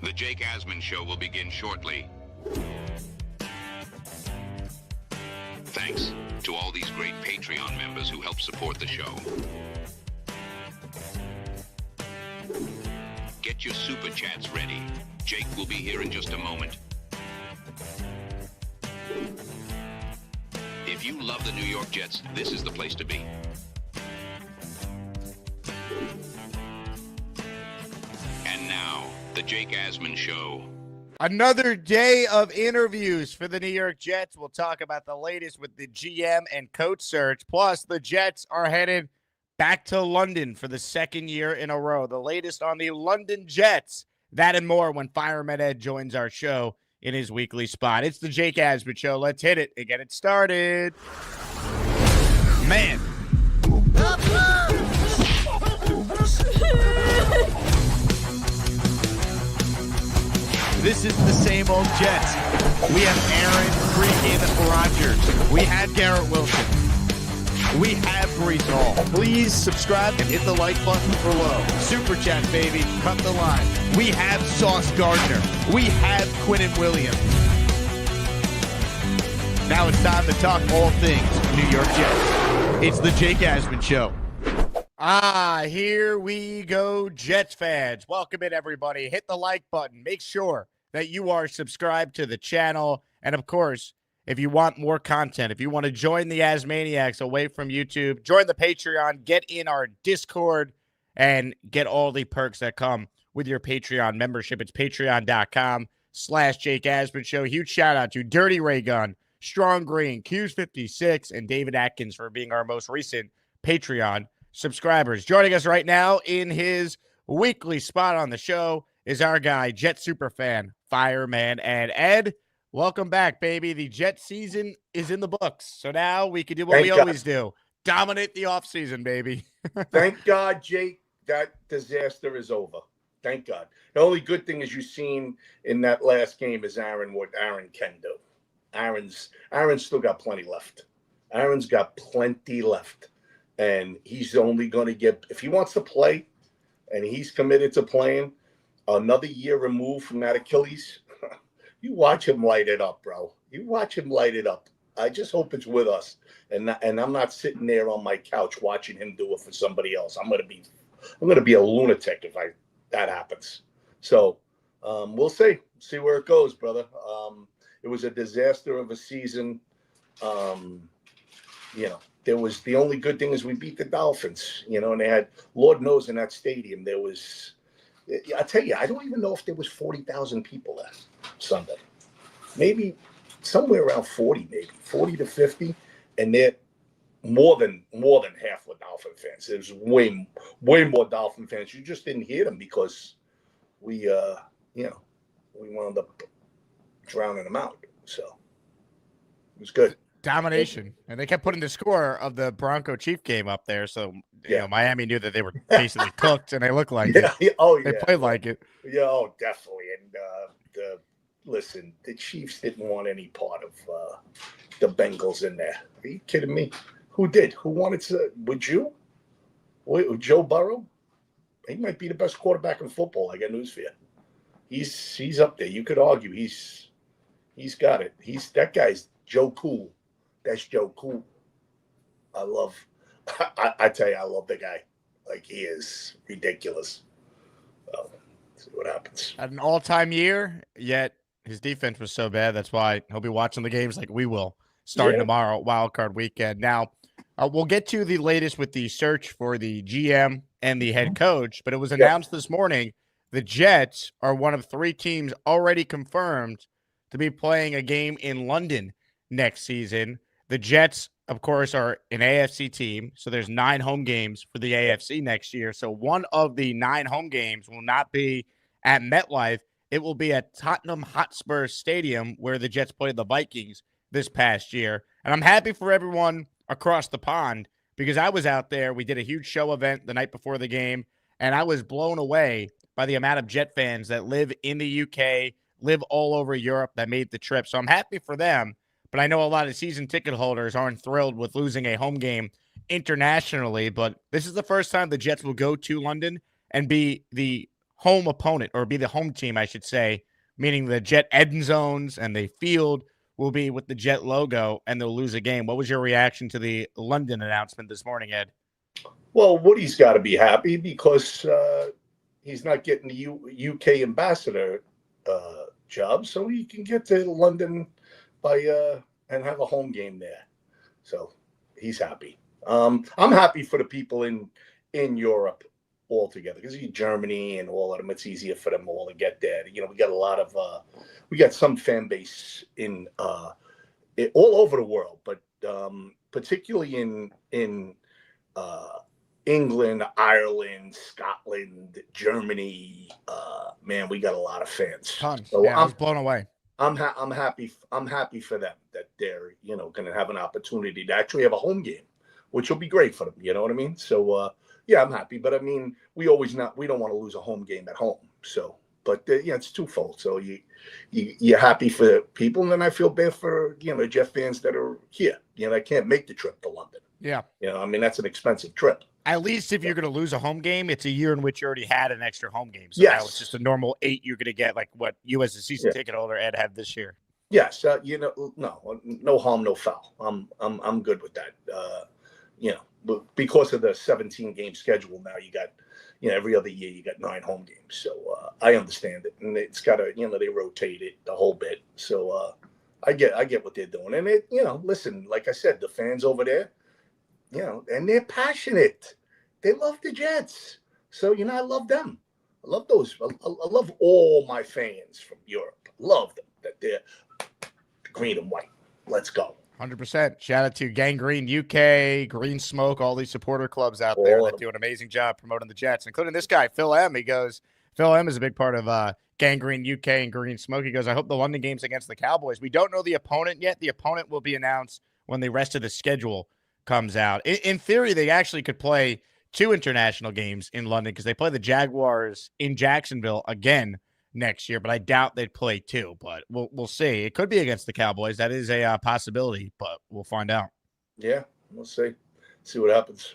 The Jake Asman Show will begin shortly. Thanks to all these great Patreon members who help support the show. Get your super chats ready. Jake will be here in just a moment. If you love the New York Jets, this is the place to be. And now, the Jake Asman Show. Another day of interviews for the New York Jets. We'll talk about the latest with the GM and coach search. Plus, the Jets are headed back to London for the second year in a row. The latest on the London Jets. That and more when Fireman Ed joins our show in his weekly spot. It's the Jake Asman Show. Let's hit it and get it started. Man. This is the same old Jets. We have Aaron freaking Rodgers. We had Garrett Wilson. We have Brees Hall. Please subscribe and hit the like button below. Super chat, baby. Cut the line. We have Sauce Gardner. We have Quinnen Williams. Now it's time to talk all things New York Jets. It's the Jake Asman Show. Here we go, Jets fans. Welcome in, everybody. Hit the like button. Make sure that you are subscribed to the channel. And, of course, if you want more content, if you want to join the Asmaniacs away from YouTube, join the Patreon, get in our Discord, and get all the perks that come with your Patreon membership. It's patreon.com/Jake Asman Show. Huge shout-out to Dirty Ray Gun, Strong Green, Q's56, and David Atkins for being our most recent Patreon subscribers. Joining us right now in his weekly spot on the show is our guy, Jet superfan, Fireman Ed. Ed, welcome back, baby. The Jet season is in the books, so now we can do what we always do. Dominate the offseason, baby. Thank God, Jake, that disaster is over. Thank God. The only good thing is you've seen in that last game is what Aaron can do. Aaron's still got plenty left. Aaron's got plenty left. And he's only going to get, if he wants to play and he's committed to playing another year removed from that Achilles, you watch him light it up, bro. You watch him light it up. I just hope it's with us. And I'm not sitting there on my couch watching him do it for somebody else. I'm going to be a lunatic if that happens. So we'll see where it goes, brother. It was a disaster of a season. There was the only good thing is we beat the Dolphins, and they had, Lord knows, in that stadium, there was, I tell you, I don't even know if there was 40,000 people there Sunday. Maybe somewhere around 40 to 50. And they're more than half were Dolphin fans. There was way more Dolphin fans. You just didn't hear them because we wound up drowning them out. So it was good. Domination. And they kept putting the score of the Bronco-Chief game up there. So, Miami knew that they were basically cooked, and they looked like it. They played like it. Yeah, oh, definitely. And listen, the Chiefs didn't want any part of the Bengals in there. Are you kidding me? Who did? Who wanted to? Would you? Joe Burrow? He might be the best quarterback in football. I got news for you. He's up there. You could argue he's got it. That guy's Joe Cool. That's Joe Cool. I tell you, I love the guy. Like, he is ridiculous. So, see what happens. At an all-time year, yet his defense was so bad. That's why he'll be watching the games like we will, starting tomorrow, Wild Card Weekend. Now, we'll get to the latest with the search for the GM and the head coach, but it was announced this morning the Jets are one of 3 teams already confirmed to be playing a game in London next season. The Jets, of course, are an AFC team, so there's 9 home games for the AFC next year. So one of the 9 home games will not be at MetLife. It will be at Tottenham Hotspur Stadium, where the Jets played the Vikings this past year. And I'm happy for everyone across the pond because I was out there. We did a huge show event the night before the game, and I was blown away by the amount of Jet fans that live in the UK, live all over Europe, that made the trip. So I'm happy for them. But I know a lot of season ticket holders aren't thrilled with losing a home game internationally. But this is the first time the Jets will go to London and be the home opponent, or be the home team, I should say, meaning the Jet end zones and the field will be with the Jet logo, and they'll lose a game. What was your reaction to the London announcement this morning, Ed? Well, Woody's got to be happy because he's not getting the UK ambassador job, so he can get to London by and have a home game there. So he's happy. I'm happy for the people in Europe altogether, because Germany and all of them, it's easier for them all to get there. You know, we got a lot of we got some fan base all over the world, but particularly in England, Ireland, Scotland, Germany. Man, we got a lot of fans. Tons. So yeah, I was blown away. I'm happy. I'm happy for them that they're going to have an opportunity to actually have a home game, which will be great for them. You know what I mean? So yeah, I'm happy. But I mean, we don't want to lose a home game at home. So, but it's twofold. So you're happy for people, and then I feel bad for the Jet fans that are here. That can't make the trip to London. Yeah. I mean, that's an expensive trip. At least if you're going to lose a home game, it's a year in which you already had an extra home game. So yes. Now it's just a normal 8 you're going to get, like what you as a season ticket holder, Ed, had this year. Yes. No harm, no foul. I'm good with that. Because of the 17 game schedule now, you got, every other year you got 9 home games. So I understand it, and it's got to, they rotate it a whole bit. So I get what they're doing, and it, listen, like I said, the fans over there, and they're passionate. They love the Jets. So, I love them. I love those. I love all my fans from Europe. Love them, that they're green and white. Let's go. 100%. Shout out to Gangrene UK, Green Smoke, all these supporter clubs out there that do an amazing job promoting the Jets, including this guy, Phil M. Phil M is a big part of Gangrene UK and Green Smoke. He goes, I hope the London game's against the Cowboys. We don't know the opponent yet. The opponent will be announced when the rest of the schedule comes out. In theory, they actually could play 2 international games in London because they play the Jaguars in Jacksonville again next year, but I doubt they'd play 2. But we'll see. It could be against the Cowboys. That is a possibility, but we'll find out. Yeah, we'll see. See what happens.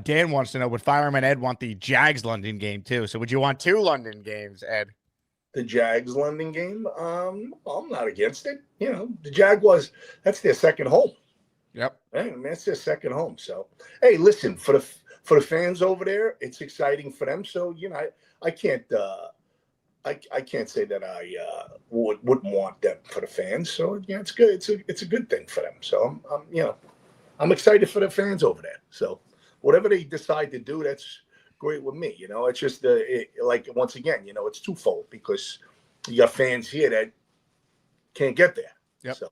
Dan wants to know, would Fireman Ed want the Jags London game too? So would you want 2 London games, Ed? The Jags London game? I'm not against it. The Jaguars, that's their second home. Yep. Hey, man, that's their second home. So, hey, listen, for the fans over there, it's exciting for them. So, I can't I can't say that I wouldn't want that for the fans. So yeah, it's good. It's a good thing for them. So I'm excited for the fans over there. So whatever they decide to do, that's great with me. It's just like once again, it's twofold because you got fans here that can't get there. Yep. So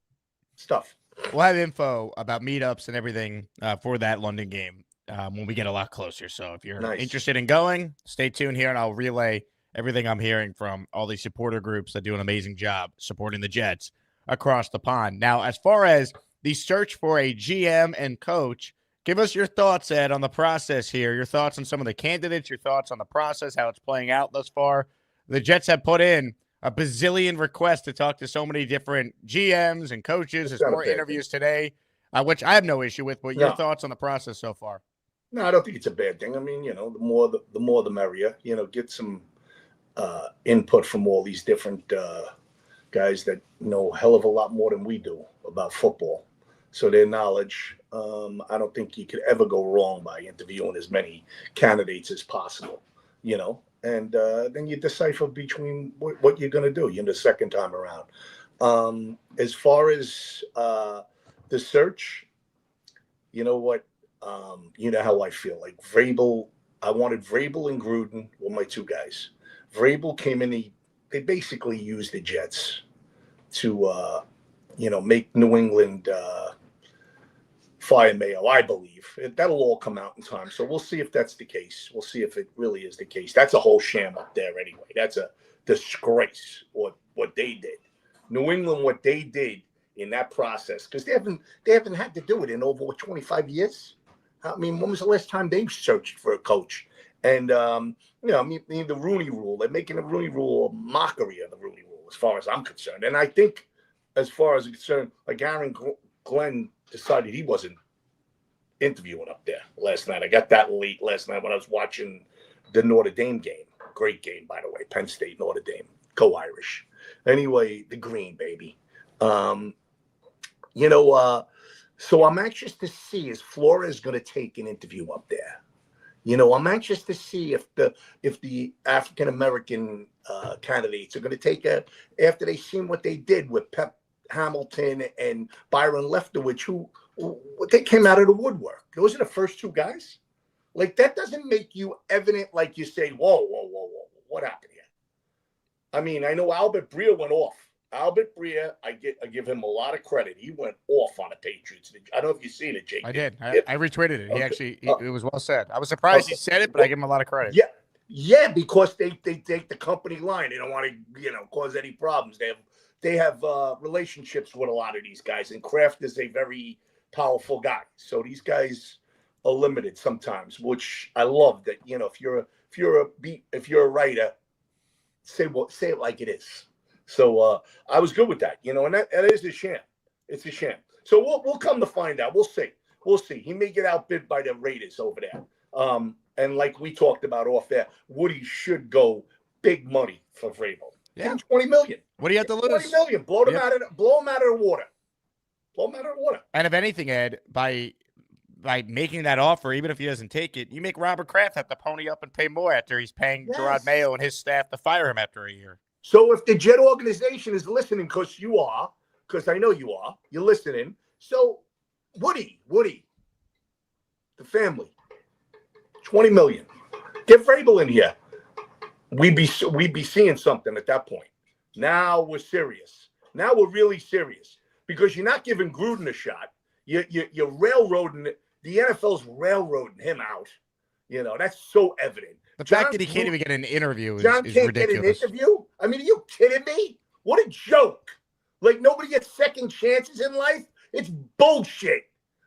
stuff. We'll have info about meetups and everything for that London game when we get a lot closer. So if you're interested in going, stay tuned here and I'll relay everything I'm hearing from all these supporter groups that do an amazing job supporting the Jets across the pond. Now, as far as the search for a GM and coach, give us your thoughts, Ed, on the process here. Your thoughts on some of the candidates, your thoughts on the process, how it's playing out thus far. The Jets have put in a bazillion requests to talk to so many different GMs and coaches. There's more interviews today, which I have no issue with. But your thoughts on the process so far? No, I don't think it's a bad thing. I mean, the more the merrier. Get some input from all these different guys that know a hell of a lot more than we do about football. So their knowledge, I don't think you could ever go wrong by interviewing as many candidates as possible, and then you decipher between what you're going to do the second time around. As far as the search, you know what? You know how I feel. Like Vrabel, I wanted Vrabel and Gruden were my 2 guys. Vrabel came in, they basically used the Jets to, make New England fire Mayo, I believe. That'll all come out in time. So we'll see if that's the case. We'll see if it really is the case. That's a whole sham up there anyway. That's a disgrace what they did. New England, what they did in that process, because they haven't had to do it in over 25 years. I mean, when was the last time they searched for a coach? And, the Rooney Rule, they're making the Rooney Rule a mockery of the Rooney Rule, as far as I'm concerned. And I think, as far as I'm concerned, like Aaron Glenn decided he wasn't interviewing up there last night. I got that late last night when I was watching the Notre Dame game. Great game, by the way. Penn State, Notre Dame. Go Irish. Anyway, the green, baby. So I'm anxious to see, is Flores going to take an interview up there? I'm anxious to see if the African American candidates are going to take after they seen what they did with Pep Hamilton and Byron Leftwich, who they came out of the woodwork. Those are the first two guys. Like, that doesn't make you evident, like you say, whoa, what happened here? I mean, I know Albert Breer went off. Albert Breer, I give him a lot of credit. He went off on the Patriots. I don't know if you've seen it, Jake. I did. I retweated it. Okay. It was well said. I was surprised he said it, but I give him a lot of credit. Yeah, because they take the company line. They don't want to, cause any problems. They have relationships with a lot of these guys, and Kraft is a very powerful guy. So these guys are limited sometimes, which I love. That if you're a writer, say it like it is. So I was good with that, and that is a sham. It's a sham. So we'll come to find out. We'll see. He may get outbid by the Raiders over there. And like we talked about off air, Woody should go big money for Vrabel. Yeah, $20 million. What do you have to lose? $20 million. Blow him out of the water. Blow him out of the water. And if anything, Ed, by making that offer, even if he doesn't take it, you make Robert Kraft have to pony up and pay more after he's paying Gerard Mayo and his staff to fire him after a year. So if the Jet organization is listening, because I know you are, you're listening. So Woody, the family, $20 million. Get Vrabel in here. We'd be seeing something at that point. Now we're serious. Now we're really serious, because you're not giving Gruden a shot. You're railroading it. The NFL's railroading him out. That's so evident. The fact that he can't even get an interview is ridiculous. Get an interview? I mean, are you kidding me? What a joke. Like, nobody gets second chances in life? It's bullshit.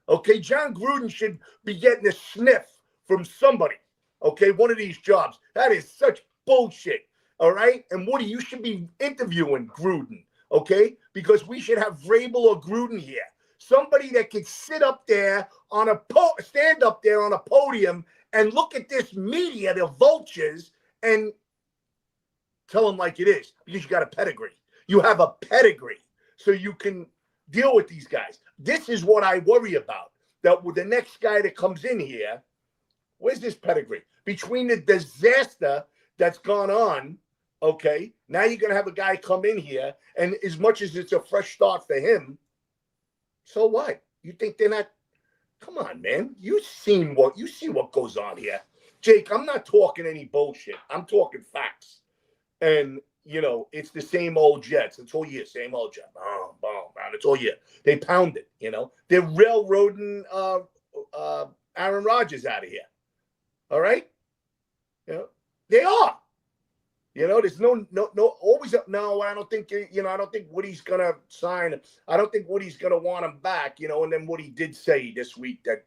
Okay, John Gruden should be getting a sniff from somebody. Okay, one of these jobs. That is such bullshit. All right? And Woody, you should be interviewing Gruden. Okay? Because we should have Vrabel or Gruden here. Somebody that could sit up there stand up there on a podium and look at this media, the vultures, and tell them like it is, because you got a pedigree. You have a pedigree, so you can deal with these guys. This is what I worry about, that with the next guy that comes in here, where's this pedigree? Between the disaster that's gone on, okay, now you're going to have a guy come in here, and as much as it's a fresh start for him, so what? You think they're not? Come on, man. You see what goes on here. Jake, I'm not talking any bullshit. I'm talking facts. And, it's the same old Jets. It's all year, same old Jets. Boom, boom, boom. It's all year. They pound it, They're railroading Aaron Rodgers out of here. All right? They are. There's no always no. I don't think I don't think Woody's gonna sign. I don't think Woody's gonna want him back. And then Woody did say this week that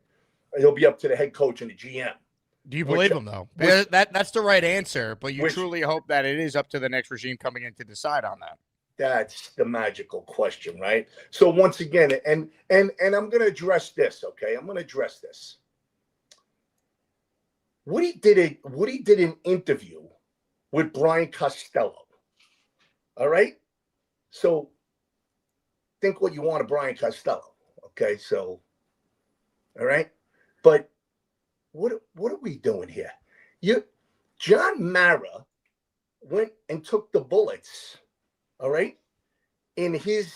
he'll be up to the head coach and the GM. Do you believe him though? That's the right answer, but you truly hope that it is up to the next regime coming in to decide on that. That's the magical question, right? So once again, and I'm gonna address this. Okay, I'm gonna address this. Woody did an interview with Brian Costello. All right? So think what you want of Brian Costello. Okay, so all right. But what are we doing here? John Mara went and took the bullets, all right, in his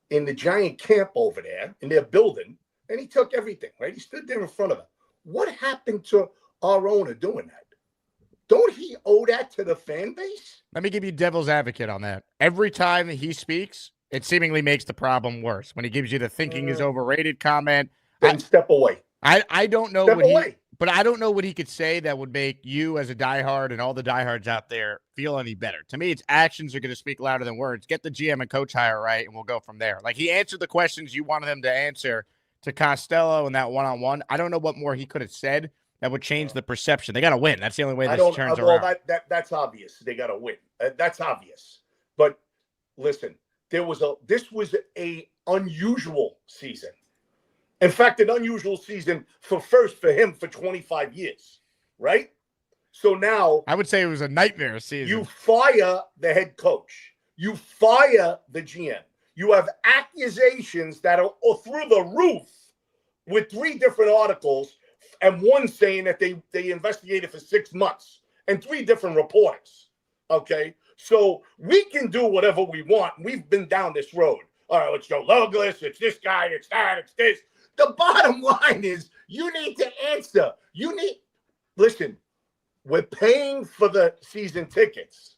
in the giant camp over there in their building, and he took everything, right? He stood there in front of it. What happened to our owner doing that? Don't he owe that to the fan base? Let me give you devil's advocate on that. Every time he speaks, it seemingly makes the problem worse. When he gives you the thinking is overrated comment, then step away. I don't know step away. But I don't know what he could say that would make you as a diehard and all the diehards out there feel any better. To me, it's actions are going to speak louder than words. Get the GM and coach hire right, and we'll go from there. Like, he answered the questions you wanted him to answer to Costello in that one-on-one. I don't know what more he could have said that would change the perception. They got to win. That's the only way this turns around. That's obvious. They got to win. That's obvious. But listen, this was a unusual season. In fact, an unusual season for him for 25 years. right? So now I would say it was a nightmare season. you fire the head coach. You fire the GM. You have accusations that are through the roof with 3 different articles and one saying that they investigated for 6 months and 3 different reporters. Okay? So we can do whatever we want. We've been down this road. All right, it's Joe Douglas, it's this guy, it's that, it's this. The bottom line is you need to answer. Listen, we're paying for the season tickets.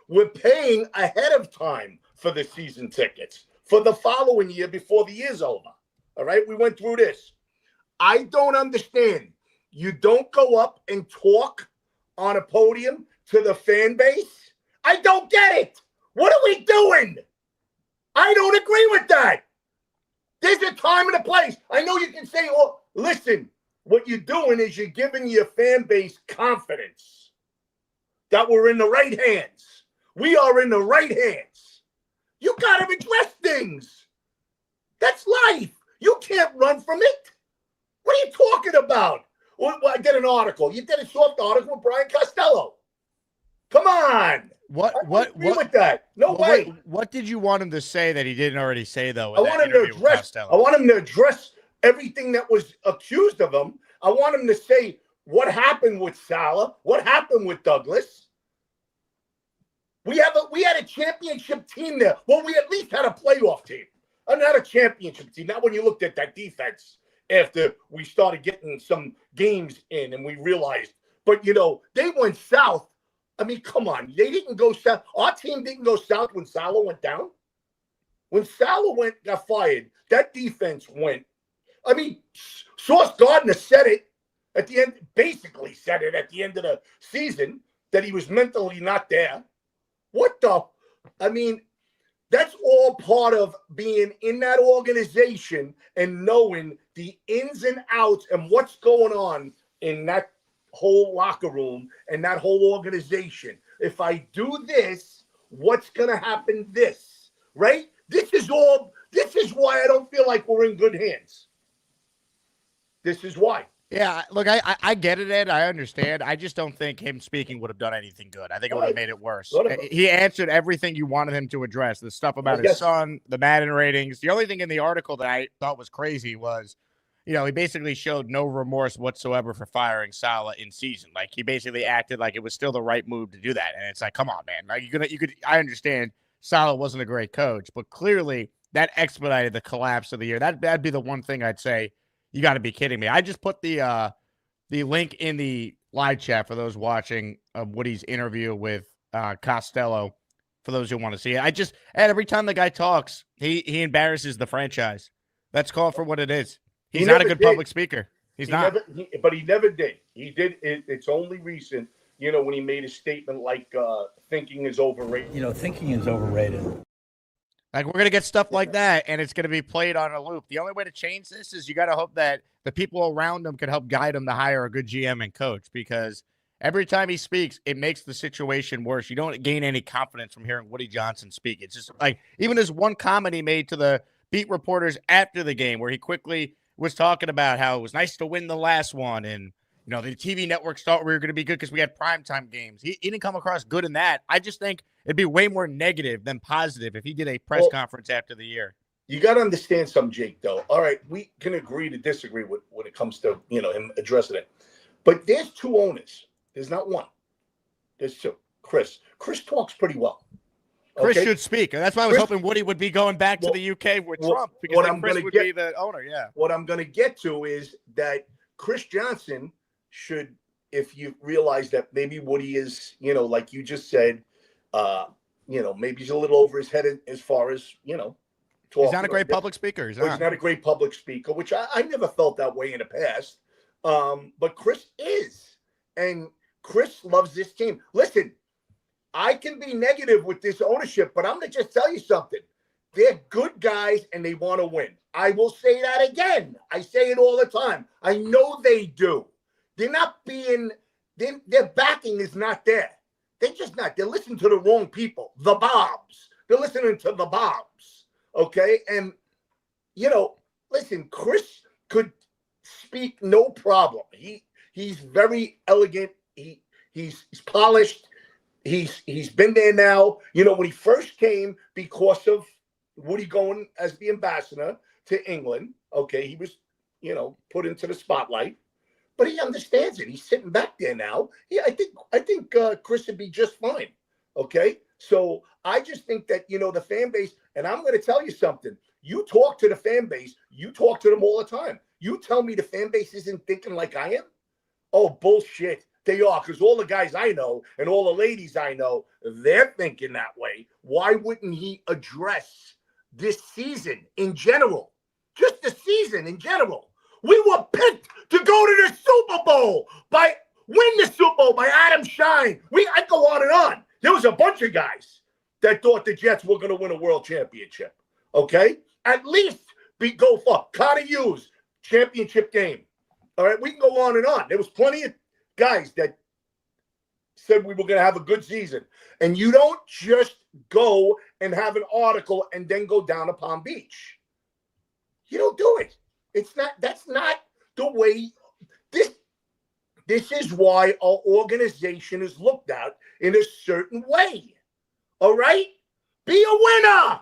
We're paying ahead of time for the season tickets for the following year before the year's over. All right, we went through this. I don't understand. You don't go up and talk on a podium to the fan base? I don't get it. What are we doing? I don't agree with that. There's a time and a place. I know you can say, oh, listen, what you're doing is you're giving your fan base confidence that we're in the right hands. We are in the right hands. You got to address things. That's life. You can't run from it. What are you talking about? Well, I did an article. You did a soft article with Brian Costello. Come on. What with that? No way. What did you want him to say that he didn't already say though? I want him to address everything that was accused of him. I want him to say what happened with Salah, what happened with Douglas. We had a championship team there. Well, we at least had a playoff team. Not a championship team. Not when you looked at that defense after we started getting some games in and we realized. But, they went south. I mean, come on. They didn't go south. Our team didn't go south when Salah went down. When Salah got fired, that defense went. I mean, Sauce Gardner said it at the end, basically said it at the end of the season that he was mentally not there. That's all part of being in that organization and knowing the ins and outs and what's going on in that whole locker room and that whole organization. If I do this, what's going to happen this, right? This is why I don't feel like we're in good hands. This is why. Yeah, look, I get it, Ed. I understand. I just don't think him speaking would have done anything good. I think it would have made it worse. He answered everything you wanted him to address. The stuff about his son, the Madden ratings. The only thing in the article that I thought was crazy was, he basically showed no remorse whatsoever for firing Salah in season. Like, he basically acted like it was still the right move to do that. And it's like, come on, man. Like, I understand Salah wasn't a great coach, but clearly that expedited the collapse of the year. That'd be the one thing I'd say. You got to be kidding me. I just put the link in the live chat for those watching of Woody's interview with Costello, for those who want to see it. And every time the guy talks, he embarrasses the franchise. Let's call it for what it is. He's not a good public speaker. But he never did. He did. It's only recent, when he made a statement like thinking is overrated. Thinking is overrated. Like, we're going to get stuff like that, and it's going to be played on a loop. The only way to change this is you got to hope that the people around him can help guide him to hire a good GM and coach, because every time he speaks, it makes the situation worse. You don't gain any confidence from hearing Woody Johnson speak. It's just like, even his one comment he made to the beat reporters after the game, where he quickly was talking about how it was nice to win the last one, and the TV networks thought we were going to be good because we had primetime games. He didn't come across good in that. I just think it'd be way more negative than positive if he did a press conference after the year. You got to understand something, Jake, though. All right, we can agree to disagree when it comes to, him addressing it. But there's 2 owners. There's not one. There's 2. Chris talks pretty well. Chris should speak. And that's why I was hoping Woody would be going back to the UK with Trump, because Chris would be the owner, yeah. What I'm going to get to is that Chris Johnson should, if you realize that maybe Woody is, like you just said, maybe he's a little over his head as far as, talking. He's not a great public speaker. He's not a great public speaker, which I never felt that way in the past. But Chris is. And Chris loves this team. Listen, I can be negative with this ownership, but I'm going to just tell you something. They're good guys and they want to win. I will say that again. I say it all the time. I know they do. They're not their backing is not there. They're just not. They're listening to the wrong people, the Bobs. They're listening to the Bobs, okay? And, listen, Chris could speak no problem. He's very elegant. He's polished. He's been there now. You know, when he first came, because of Woody going as the ambassador to England, okay, he was, put into the spotlight. But he understands it. He's sitting back there now. Yeah, I think Chris would be just fine. Okay, so I just think that the fan base, and I'm going to tell you something. You talk to the fan base. You talk to them all the time. You tell me the fan base isn't thinking like I am. Oh, bullshit. They are, because all the guys I know and all the ladies I know, they're thinking that way. Why wouldn't he address this season in general? Just the season in general. We were picked to go to the Super Bowl win the Super Bowl by Adam Shine. I go on and on. There was a bunch of guys that thought the Jets were going to win a world championship. Okay? At least go for Connor Hughes, championship game. All right? We can go on and on. There was plenty of guys that said we were going to have a good season. And you don't just go and have an article and then go down to Palm Beach. You don't do it. That's not the way. This is why our organization is looked at in a certain way. All right? Be a winner.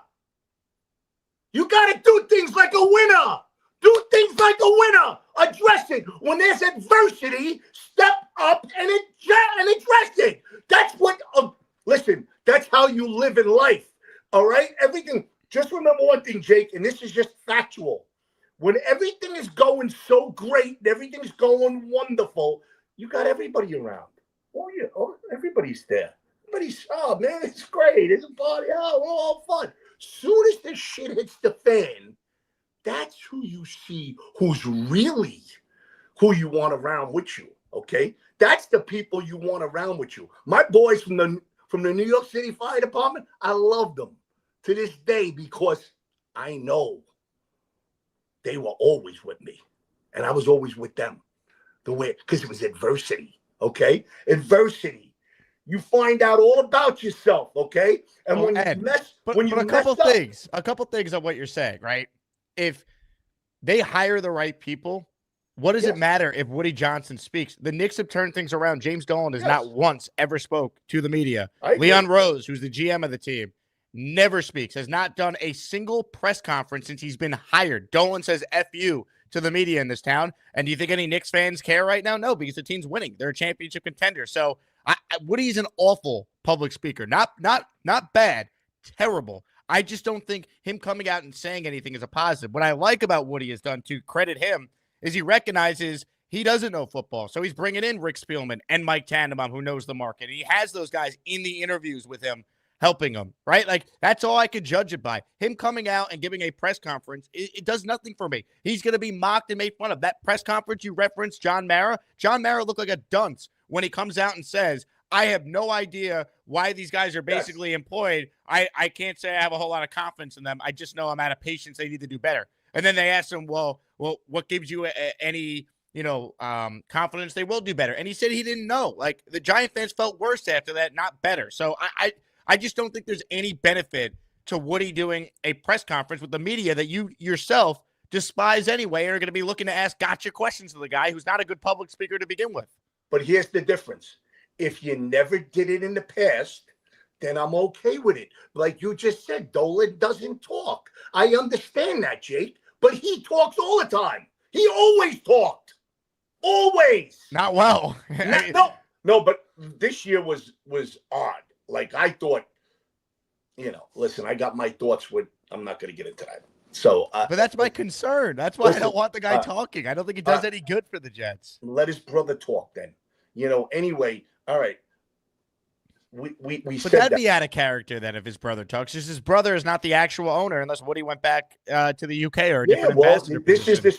You got to do things like a winner. Do things like a winner. Address it. When there's adversity, step up and address it. That's what, listen, that's how you live in life. All right? Everything. Just remember one thing, Jake, and this is just factual. When everything is going so great, everything's going wonderful, you got everybody around. Everybody's there. Everybody's, man, it's great. It's a party. Oh, we're all fun. Soon as the shit hits the fan, that's who you see who's really who you want around with you, okay? That's the people you want around with you. My boys from the New York City Fire Department, I love them to this day because I know they were always with me, and I was always with them. Because it was adversity, okay? Adversity. You find out all about yourself, okay? And when Ed, you mess, a couple things on what you're saying, right? If they hire the right people, what does it matter if Woody Johnson speaks? The Knicks have turned things around. James Dolan has not once ever spoke to the media. Leon Rose, who's the GM of the team, never speaks, has not done a single press conference since he's been hired. Dolan says F you to the media in this town. And do you think any Knicks fans care right now? No, because the team's winning. They're a championship contender. So Woody's an awful public speaker. Not bad, terrible. I just don't think him coming out and saying anything is a positive. What I like about Woody has done, to credit him, is he recognizes he doesn't know football. So he's bringing in Rick Spielman and Mike Tannenbaum, who knows the market. He has those guys in the interviews with him, helping him, right? Like, that's all I could judge it by. Him coming out and giving a press conference, it does nothing for me. He's going to be mocked and made fun of. That press conference you referenced, John Mara looked like a dunce when he comes out and says, I have no idea why these guys are basically employed. I can't say I have a whole lot of confidence in them. I just know I'm out of patience. They need to do better. And then they asked him, well, what gives you any confidence they will do better? And he said he didn't know. Like, the Giant fans felt worse after that, not better. So I just don't think there's any benefit to Woody doing a press conference with the media that you yourself despise anyway and are going to be looking to ask gotcha questions to the guy who's not a good public speaker to begin with. But here's the difference. If you never did it in the past, then I'm okay with it. Like you just said, Dolan doesn't talk. I understand that, Jake, but he talks all the time. He always talked. Always. Not well. No, but this year was odd. Like, I thought, listen, I got my thoughts with, I'm not going to get into that. So, but that's my concern. That's why I don't want the guy talking. I don't think it does any good for the Jets. Let his brother talk then. Anyway, all right. We but that'd be out of character then if his brother talks. Just his brother is not the actual owner unless Woody went back to the UK or a different ambassador position.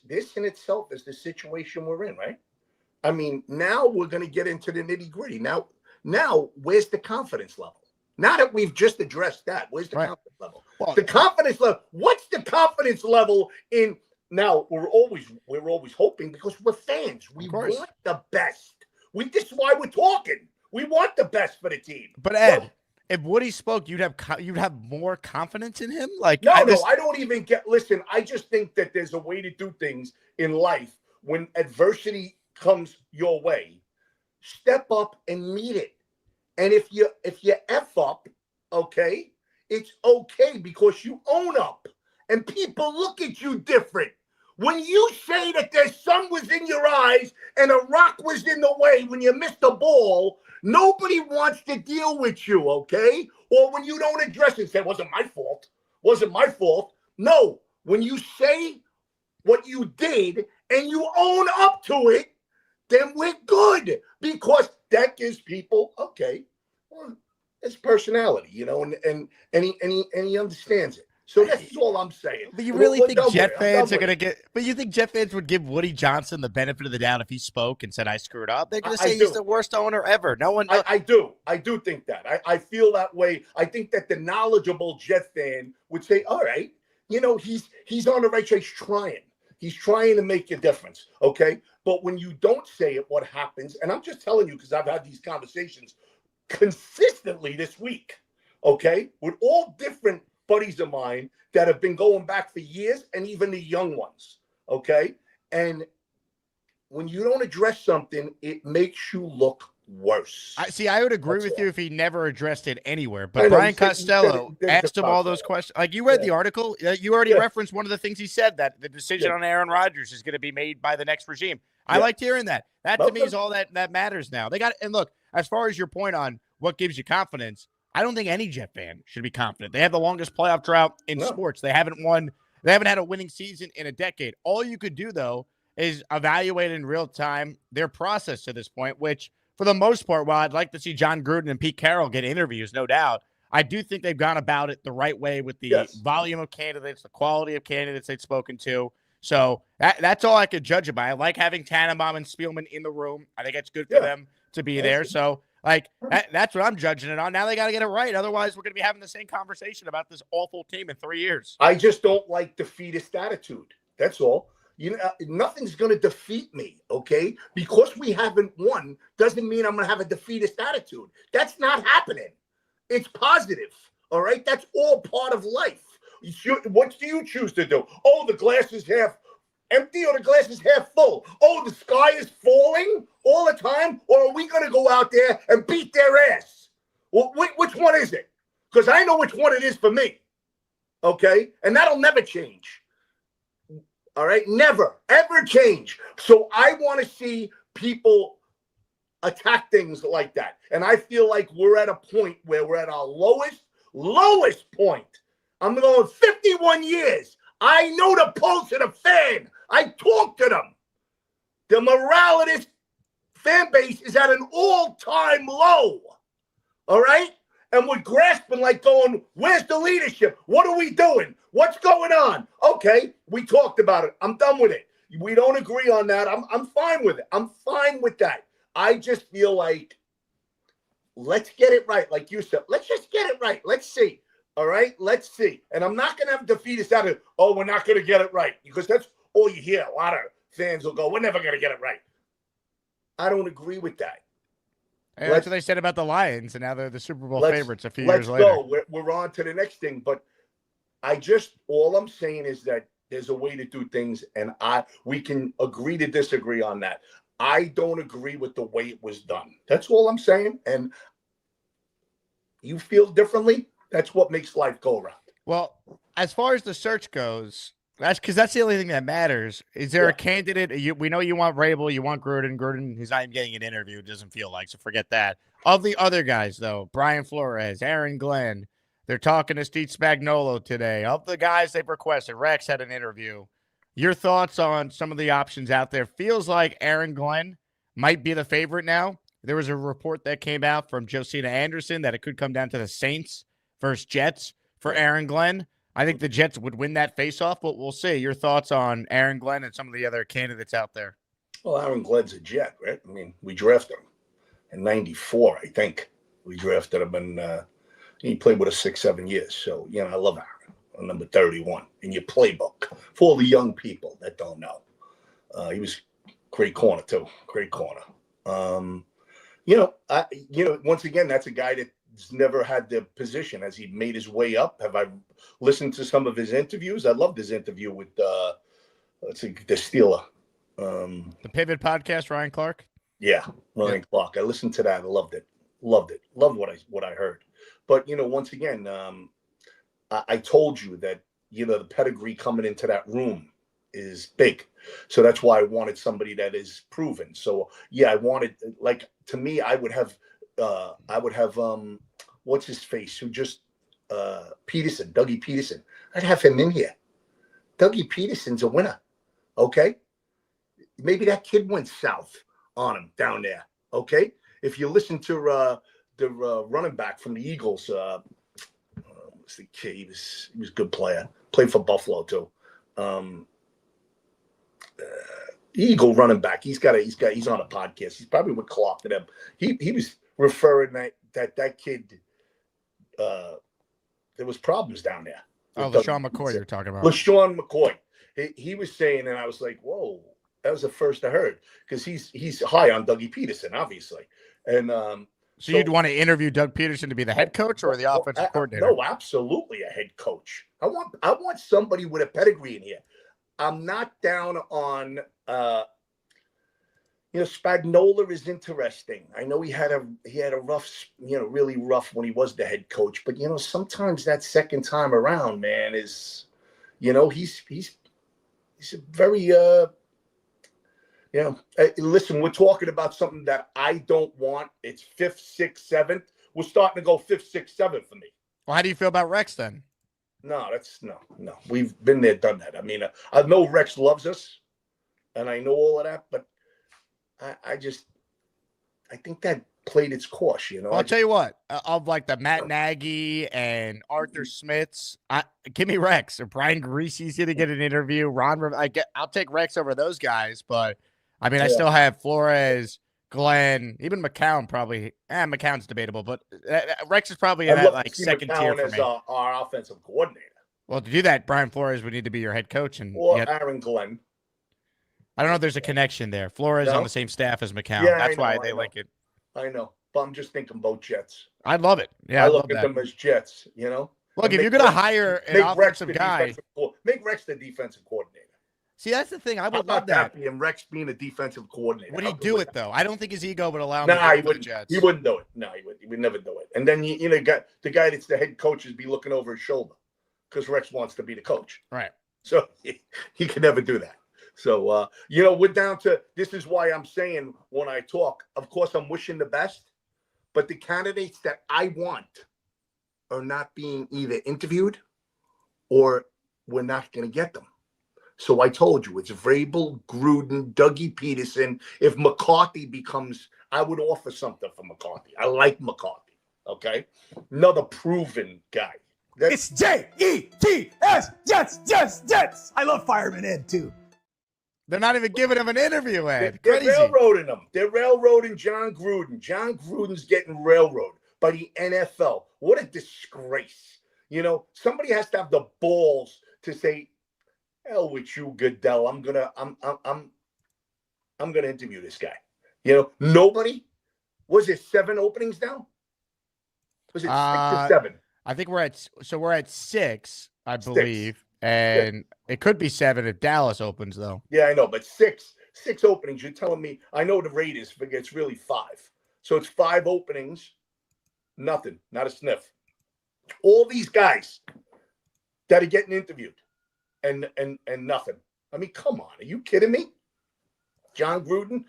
This in itself is the situation we're in, right? I mean, now we're going to get into the nitty gritty. Now, where's the confidence level? Now that we've just addressed that, where's the confidence level? Well, the confidence level. What's the confidence level in? Now we're always hoping, because we're fans. We want the best. This is why we're talking. We want the best for the team. But Ed, if Woody spoke, you'd have more confidence in him. Like, I don't even get. Listen, I just think that there's a way to do things in life when adversity comes your way, step up and meet it. And if you F up, okay, it's okay because you own up. And people look at you different. When you say that the sun was in your eyes and a rock was in the way when you missed the ball, nobody wants to deal with you, okay? Or when you don't address it and say, wasn't my fault. Wasn't my fault. No, when you say what you did and you own up to it, then we're good. Because that gives people, okay, well, it's personality, you know, and he understands it. So that's all I'm saying. But you really think Jet fans are going to get? get? But you think Jet fans would give Woody Johnson the benefit of the doubt if he spoke and said I screwed up? They're going to say he's the worst owner ever. No one. I do think that. I feel that way. I think that the knowledgeable Jet fan would say, all right, you know, he's on the right track. He's trying to make a difference. Okay, but when you don't say it, what happens? And I'm just telling you because I've had these conversations consistently this week. Okay, with all different buddies of mine that have been going back for years, and even the young ones, okay? And when you don't address something, it makes you look worse. I would agree with you if he never addressed it anywhere. But Brian Costello asked him all those questions. Like, you read the article. You already referenced one of the things he said, that the decision on Aaron Rodgers is going to be made by the next regime. I liked hearing that. That, to me, is all that matters now. And look, as far as your point on what gives you confidence, I don't think any Jet fan should be confident. They have the longest playoff drought in sports. They haven't had a winning season in a decade. All you could do, though, is evaluate in real time their process to this point, which, for the most part, while I'd like to see John Gruden and Pete Carroll get interviews, no doubt, I do think they've gone about it the right way with the volume of candidates, the quality of candidates they've spoken to. So that's all I could judge it by. I like having Tannenbaum and Spielman in the room. I think it's good for them to be there. So, that's what I'm judging it on. Now they got to get it right. Otherwise, we're going to be having the same conversation about this awful team in 3 years. I just don't like defeatist attitude. That's all. You know, nothing's going to defeat me, okay? Because we haven't won doesn't mean I'm going to have a defeatist attitude. That's not happening. It's positive, all right? That's all part of life. What do you choose to do? Oh, the glass is half empty or the glass is half full? Oh, the sky is falling all the time? Or are we going to go out there and beat their ass? Well, which one is it? Because I know which one it is for me, okay? And that'll never change. All right? Never, ever change. So I want to see people attack things like that. And I feel like we're at a point where we're at our lowest point. I'm going 51 years. I know the pulse of the fan. I talk to them. The morale of this fan base is at an all-time low. All right? And we're grasping like going, where's the leadership? What are we doing? What's going on? Okay, we talked about it. I'm done with it. We don't agree on that. I'm fine with it. I'm fine with that. I just feel like, let's get it right. Like you said, let's just get it right. Let's see. All right, let's see. And I'm not going to have defeatist attitude. Oh, we're not going to get it right. Because that's all you hear. A lot of fans will go, we're never going to get it right. I don't agree with that. Hey, that's what they said about the Lions, and now they're the Super Bowl favorites a few years later. Let's go. We're on to the next thing. But all I'm saying is that there's a way to do things, and we can agree to disagree on that. I don't agree with the way it was done. That's all I'm saying. And you feel differently? That's what makes life go around. Well, as far as the search goes, that's the only thing that matters. Is there a candidate? We know you want Rabel, you want Gruden. Gruden, he's not even getting an interview. It doesn't feel like, so forget that. Of the other guys, though, Brian Flores, Aaron Glenn, they're talking to Steve Spagnuolo today. Of the guys they've requested, Rex had an interview. Your thoughts on some of the options out there? Feels like Aaron Glenn might be the favorite now. There was a report that came out from Josina Anderson that it could come down to the Saints versus Jets for Aaron Glenn. I think the Jets would win that faceoff, but we'll see. Your thoughts on Aaron Glenn and some of the other candidates out there? Well, Aaron Glenn's a Jet, right? I mean, we drafted him in '94, I think. We drafted him, and he played with us 6-7 years. So, you know, I love Aaron, number 31 in your playbook. For all the young people that don't know, he was great corner too. Great corner. Once again, that's a guy that never had the position. Has he made his way up? Have I listened to some of his interviews? I loved his interview with the Steeler The Pivot podcast, Ryan Clark. Yeah, Ryan Clark. I listened to that. I loved it. Loved it. Loved what I heard. But once again, I told you that the pedigree coming into that room is big. So that's why I wanted somebody that is proven. So yeah, I wanted, like, to me, I would have what's his face who just Peterson, Dougie Peterson. I'd have him in here. Dougie Peterson's a winner. Okay, maybe that kid went south on him down there. Okay, if you listen to the running back from the Eagles, what's the kid? He was a good player. Played for Buffalo too. Eagle running back. He's on a podcast. He's probably with Clark to them. He was referring that kid. There was problems down there. Oh, LaShawn McCoy you're talking about. LaShawn McCoy. He was saying, and I was like, whoa, that was the first I heard, because he's high on Dougie Peterson, obviously. And so you'd want to interview Doug Peterson to be the head coach or the offensive coordinator? No, absolutely a head coach. I want somebody with a pedigree in here. I'm not down on Spagnuolo is interesting. I know he had a rough, really rough when he was the head coach, but sometimes that second time around, man, is he's a very listen, we're talking about something that I don't want. It's 5th, 6th, 7th. We're starting to go 5th, 6th, 7th for me. Well, how do you feel about Rex then? No, no. We've been there, done that. I mean, I know Rex loves us, and I know all of that, but I think that played its course. Well, I'll tell you what, of like the Matt Nagy and Arthur Smiths, give me Rex. Or Brian Greasy's going to get an interview. I'll take Rex over those guys, but I mean, I still have Flores, Glenn, even McCown probably. McCown's debatable, but Rex is probably in that like second tier for me. Our offensive coordinator. Well, to do that, Brian Flores would need to be your head coach, or Aaron Glenn. I don't know if there's a connection there. Flores on the same staff as McCown. Yeah, that's why they link it. I know, but I'm just thinking both Jets. I love it. Yeah, I look at them as Jets. Look, if you're going to hire an offensive guy, make Rex the defensive coordinator. See, that's the thing. I would love that. And Rex being a defensive coordinator. Would he do it though? I don't think his ego would allow him to do the Jets. He wouldn't do it. No, he would never do it. And then the guy that's the head coach is be looking over his shoulder because Rex wants to be the coach. Right. So he can never do that. So we're down to, this is why I'm saying when I talk, of course I'm wishing the best, but the candidates that I want are not being either interviewed or we're not going to get them. So I told you, it's Vrabel, Gruden, Dougie Peterson. If McCarthy becomes, I would offer something for McCarthy. I like McCarthy, okay? Another proven guy. It's Jets, Jets. I love Fireman Ed, too. They're not even giving him an interview, Ed. They're railroading him. They're railroading John Gruden. John Gruden's getting railroaded by the NFL. What a disgrace. Somebody has to have the balls to say, hell with you, Goodell. I'm gonna interview this guy. Nobody. Was it 7 openings now? Was it 6 or 7? I think we're at 6, I believe. 6. And it could be 7 if Dallas opens, though. Yeah, I know, but 6 openings. You're telling me? I know the Raiders figure it's really 5, so it's 5 openings. Nothing, not a sniff. All these guys that are getting interviewed. And nothing. I mean, come on. Are you kidding me? John Gruden?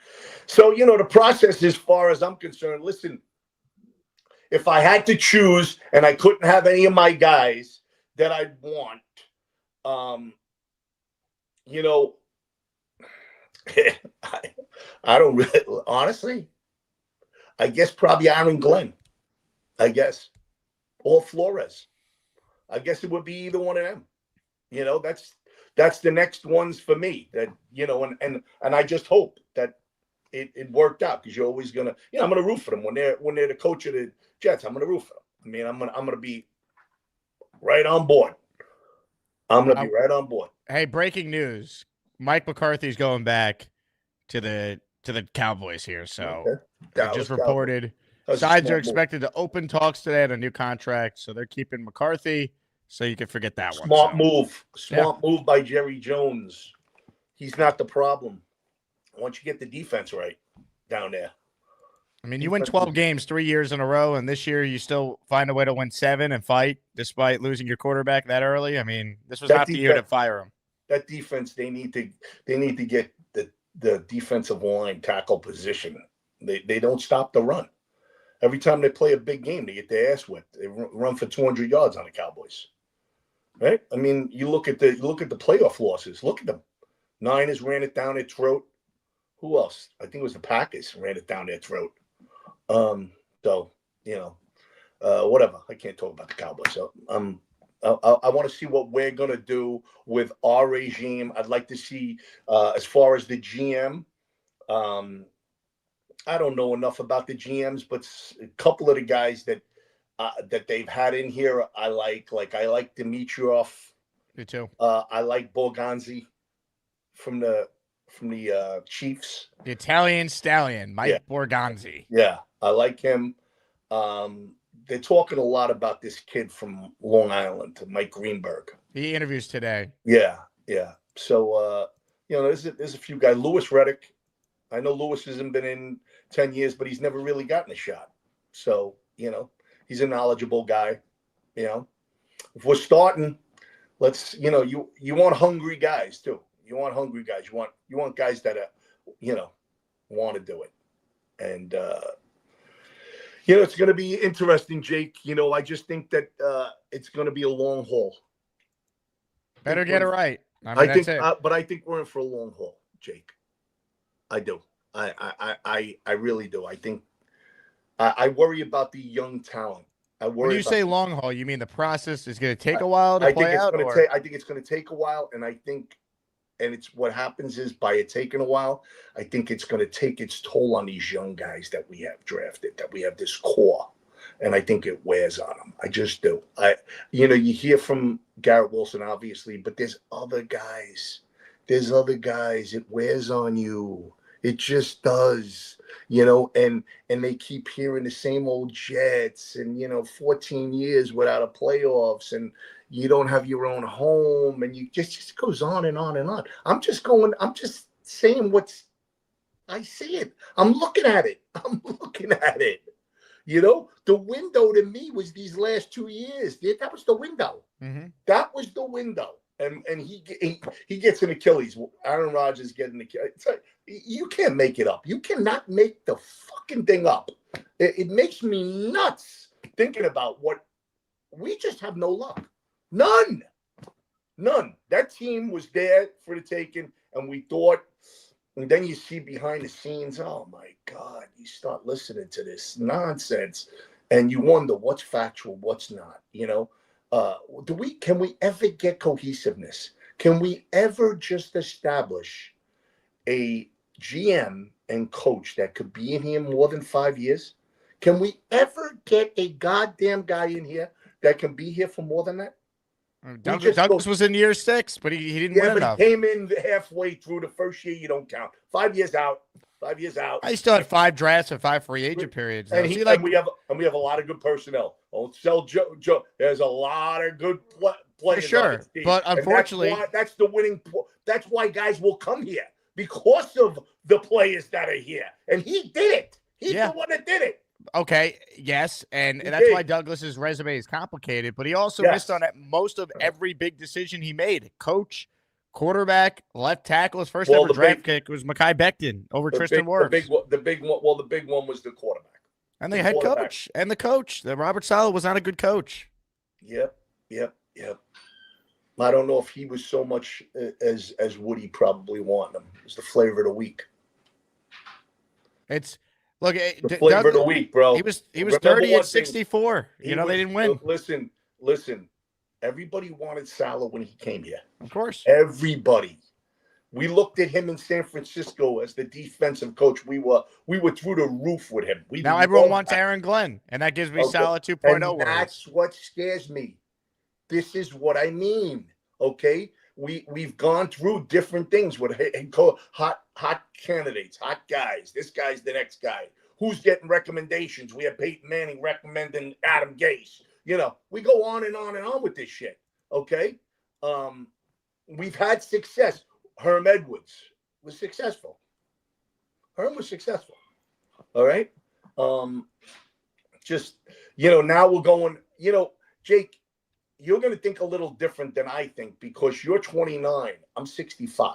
So, the process, as far as I'm concerned, listen, if I had to choose and I couldn't have any of my guys that I'd want, I don't really, honestly, I guess probably Aaron Glenn, or Flores. I guess it would be either one of them. That's the next ones for me. That and I just hope that it worked out, because you're always gonna I'm gonna root for them when they're the coach of the Jets. I'm gonna root for them. I mean, I'm gonna be right on board. I'm gonna be right on board. Hey, breaking news: Mike McCarthy's going back to the Cowboys here. So just reported. Sides are expected to open talks today on a new contract, so they're keeping McCarthy. So you can forget that one. Smart move by Jerry Jones. He's not the problem. once you get the defense right down there. I mean, you win 12 games 3 years in a row, and this year you still find a way to win 7 and fight despite losing your quarterback that early. I mean, this was not the year to fire him. That defense, they need to get the defensive line tackle position. They don't stop the run. Every time they play a big game, they get their ass whipped. They run for 200 yards on the Cowboys. Right? I mean, you look at the playoff losses. Look at them. Niners ran it down their throat. Who else? I think it was the Packers ran it down their throat. So, whatever. I can't talk about the Cowboys. So, I want to see what we're going to do with our regime. I'd like to see, as far as the GM, I don't know enough about the GMs, but a couple of the guys that they've had in here, I like Dimitrov. Me too. I like Borgonzi from the Chiefs. The Italian stallion, Mike Borgonzi. Yeah, I like him. They're talking a lot about this kid from Long Island, Mike Greenberg. He interviews today. Yeah. So, there's a few guys. Lewis Reddick. I know Lewis hasn't been in 10 years, but he's never really gotten a shot. So, he's a knowledgeable guy. If we're starting, let's, you want hungry guys too. You want hungry guys. You want guys that are, want to do it. And, it's going to be interesting, Jake. I just think that it's going to be a long haul. Better get it right. I think, but I think we're in for a long haul, Jake. I do. I really do. I think I worry about the young talent. When you say long haul, you mean the process is going to take a while to play out? I think it's going to take a while, and it's what happens is by it taking a while, I think it's going to take its toll on these young guys that we have drafted, that we have this core, and I think it wears on them. I just do. You hear from Garrett Wilson, obviously, but there's other guys. It wears on you. It just does, and they keep hearing the same old Jets and, 14 years without a playoffs, and you don't have your own home, and you just goes on and on and on. I'm just saying I see it. I'm looking at it. The window to me was these last 2 years. That was the window. Mm-hmm. That was the window. And he gets an Achilles. Aaron Rodgers getting an Achilles. You can't make it up. You cannot make the fucking thing up. It makes me nuts thinking about what we just have no luck. None. That team was there for the taking, and we thought, and then you see behind the scenes, oh my God, you start listening to this nonsense, and you wonder what's factual, what's not, Can we ever get cohesiveness? Can we ever just establish a GM and coach that could be in here more than 5 years? Can we ever get a goddamn guy in here that can be here for more than that? Douglas was in year 6, but he didn't win enough. He came in halfway through the first year. You don't count. 5 years out. I still had 5 drafts and 5 free agent periods. And we have a lot of good personnel. Don't sell Joe. There's a lot of good players. For sure, but unfortunately, that's the winning. That's why guys will come here because of the players that are here. And he did it. He's the one that did it. Okay, yes, and that's why Douglas's resume is complicated, but he also missed on most of every big decision he made. Coach, quarterback, left tackle. His first ever draft pick was Mekhi Becton over Tristan Wirfs. The big one was the quarterback. And the head coach and the coach. The Robert Saleh was not a good coach. Yep. I don't know if he was so much as Woody probably wanted him. It was the flavor of the week. Look, the flavor of the week, bro. He was 30 at 64. They didn't win. Listen. Everybody wanted Saleh when he came here. Of course. Everybody. We looked at him in San Francisco as the defensive coach. We were through the roof with him. Now everyone wants Aaron Glenn, and that gives me Saleh 2.0. And that's what scares me. This is what I mean. Okay? We've gone through different things with hot candidates, hot guys. This guy's the next guy. Who's getting recommendations? We have Peyton Manning recommending Adam Gase. We go on and on and on with this shit. Okay? We've had success. Herm Edwards was successful. Herm was successful. All right. Just, now we're going, Jake, you're going to think a little different than I think because you're 29. I'm 65.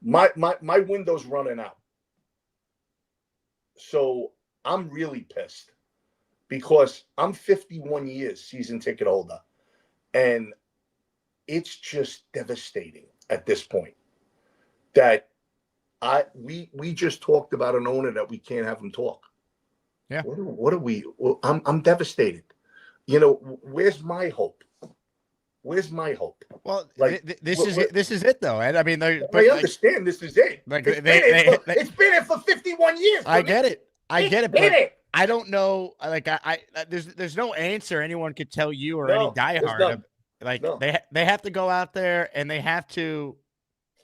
My window's running out. So I'm really pissed because I'm 51 years season ticket holder. And it's just devastating at this point that we just talked about an owner that we can't have him talk. Yeah. What are we? Well, I'm devastated. Where's my hope? Where's my hope? Well, this is it though, Ed. I mean, I understand this is it. It's been it for 51 years. I get it. But I don't know. Like there's no answer anyone could tell you or any diehard. They have to go out there and they have to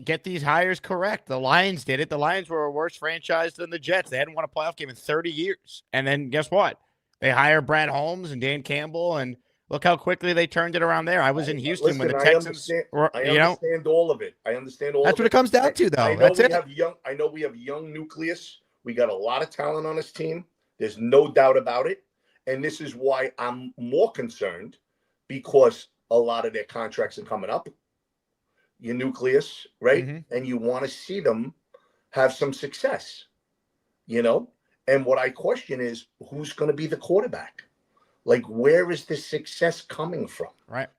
get these hires correct. The Lions did it. The Lions were a worse franchise than the Jets. They hadn't won a playoff game in 30 years. And then guess what? They hire Brad Holmes and Dan Campbell, and look how quickly they turned it around there. I was in Houston when the Texans. I understand all of it. I understand all. That's what it comes down to, though. I know we have young nucleus. We got a lot of talent on this team. There's no doubt about it. And this is why I'm more concerned because a lot of their contracts are coming up. Your nucleus, right? Mm-hmm. And you want to see them have some success, And what I question is who's going to be the quarterback? Like, where is the success coming from? Right.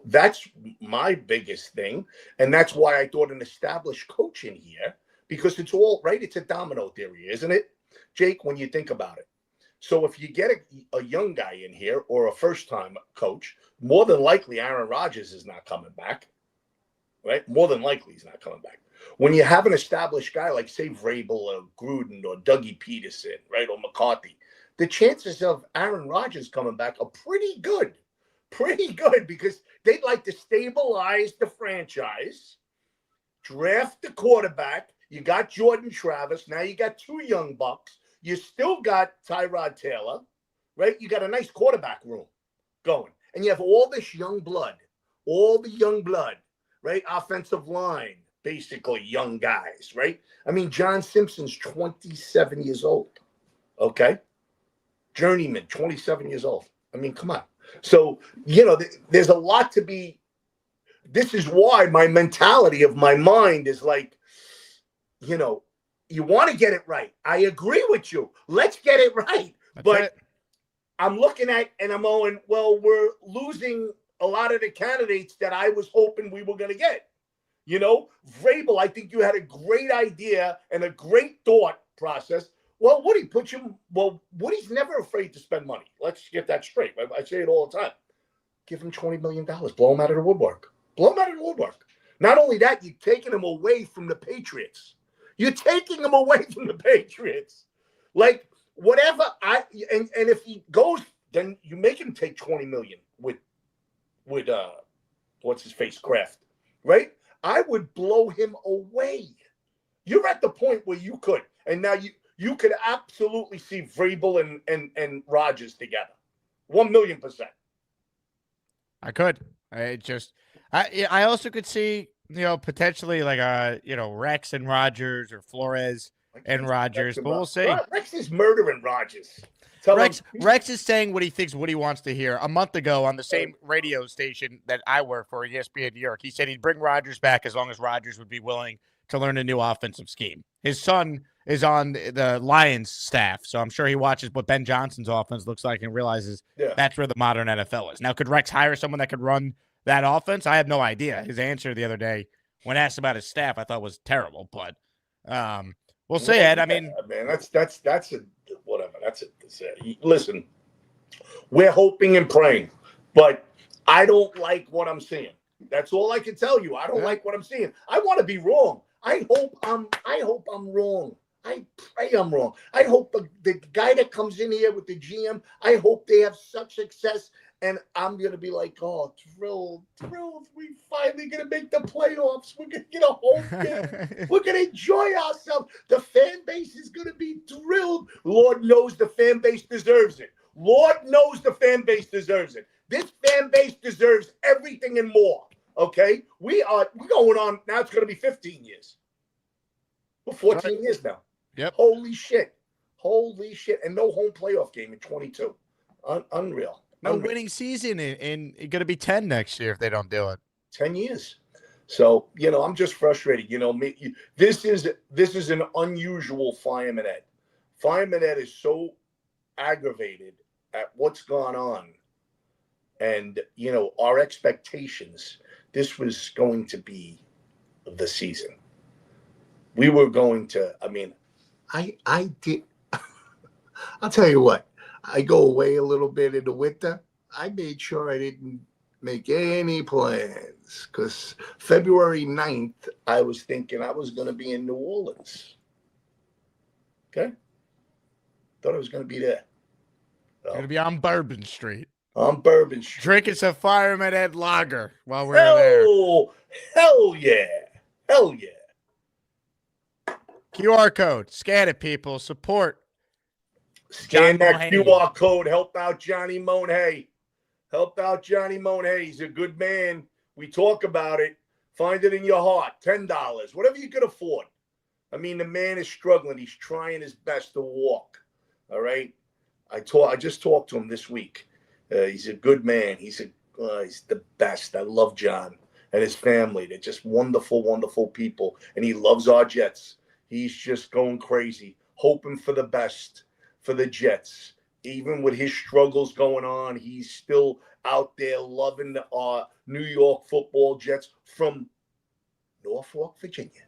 That's my biggest thing. And that's why I thought an established coach in here, because it's all right. It's a domino theory, isn't it, Jake, when you think about it? So if you get a young guy in here or a first-time coach, more than likely Aaron Rodgers is not coming back. Right? More than likely he's not coming back. When you have an established guy like, say, Vrabel or Gruden or Dougie Peterson, right, or McCarthy, the chances of Aaron Rodgers coming back are pretty good because they'd like to stabilize the franchise, draft the quarterback. You got Jordan Travis. Now you got two young bucks. You still got Tyrod Taylor, right? You got a nice quarterback room going. And you have all this young blood, right? Offensive line, basically young guys, right? I mean, John Simpson's 27 years old, okay? Journeyman, 27 years old. I mean, come on. So, there's a lot to be. This is why my mentality of my mind is like, you want to get it right. I agree with you. Let's get it right. But I'm looking at and I'm going, well, we're losing a lot of the candidates that I was hoping we were going to get. Vrabel, I think you had a great idea and a great thought process. Well, Woody's never afraid to spend money. Let's get that straight. I say it all the time. Give him $20 million. Blow him out of the woodwork. Not only that, you're taking him away from the Patriots. Like, whatever and if he goes, then you make him take $20 million with what's his face, Kraft, right? I would blow him away. You're at the point where you could, and now you could absolutely see Vrabel and Rodgers together, 1,000,000%. I could. I also could see potentially like Rex and Rodgers or Flores and Rodgers, but we'll see. Rex is murdering Rodgers. Rex is saying what he thinks Woody wants to hear. A month ago on the same radio station that I work for, ESPN New York, he said he'd bring Rodgers back as long as Rodgers would be willing to learn a new offensive scheme. His son is on the Lions staff, so I'm sure he watches what Ben Johnson's offense looks like and realizes that's where the modern NFL is. Now, could Rex hire someone that could run that offense? I have no idea. His answer the other day when asked about his staff, I thought was terrible, but we'll see, Ed. I mean, man, that's a whatever. That's it. Listen, we're hoping and praying, but I don't like what I'm seeing. That's all I can tell you. I don't like what I'm seeing. I want to be wrong. I hope I'm wrong. I pray I'm wrong. I hope the guy that comes in here with the GM, I hope they have such success. And I'm going to be like, oh, thrilled. We finally going to make the playoffs. We're going to get a home game. We're going to enjoy ourselves. The fan base is going to be thrilled. Lord knows the fan base deserves it. This fan base deserves everything and more. Okay? We're going on. Now it's going to be 15 years. For 14 years now. Yep. Holy shit. Holy shit. And no home playoff game in 22. Unreal. No Unreal. winning season, and it's going to be 10 next year if they don't do it. 10 years. So, I'm just frustrated. This is an unusual Fireman Ed. Fireman Ed is so aggravated at what's gone on. And, our expectations, this was going to be the season. We were going to, I did. I'll tell you what, I go away a little bit in the winter. I made sure I didn't make any plans because February 9th, I was thinking I was going to be in New Orleans. Okay. Thought I was going to be there. You're going to be on Bourbon Street. On Bourbon Street. Drinking some Fireman Ed lager while we're there. Hell yeah. Hell yeah. QR code. Scan it, people. Support. Scan that Monet. QR code. Help out Johnny Monet. Help out Johnny Monet. He's a good man. We talk about it. Find it in your heart. $10. Whatever you can afford. The man is struggling. He's trying his best to walk. All right? I just talked to him this week. He's a good man. He's the best. I love John and his family. They're just wonderful, wonderful people. And he loves our Jets. He's just going crazy, hoping for the best for the Jets. Even with his struggles going on, he's still out there loving the New York football Jets from Norfolk, Virginia.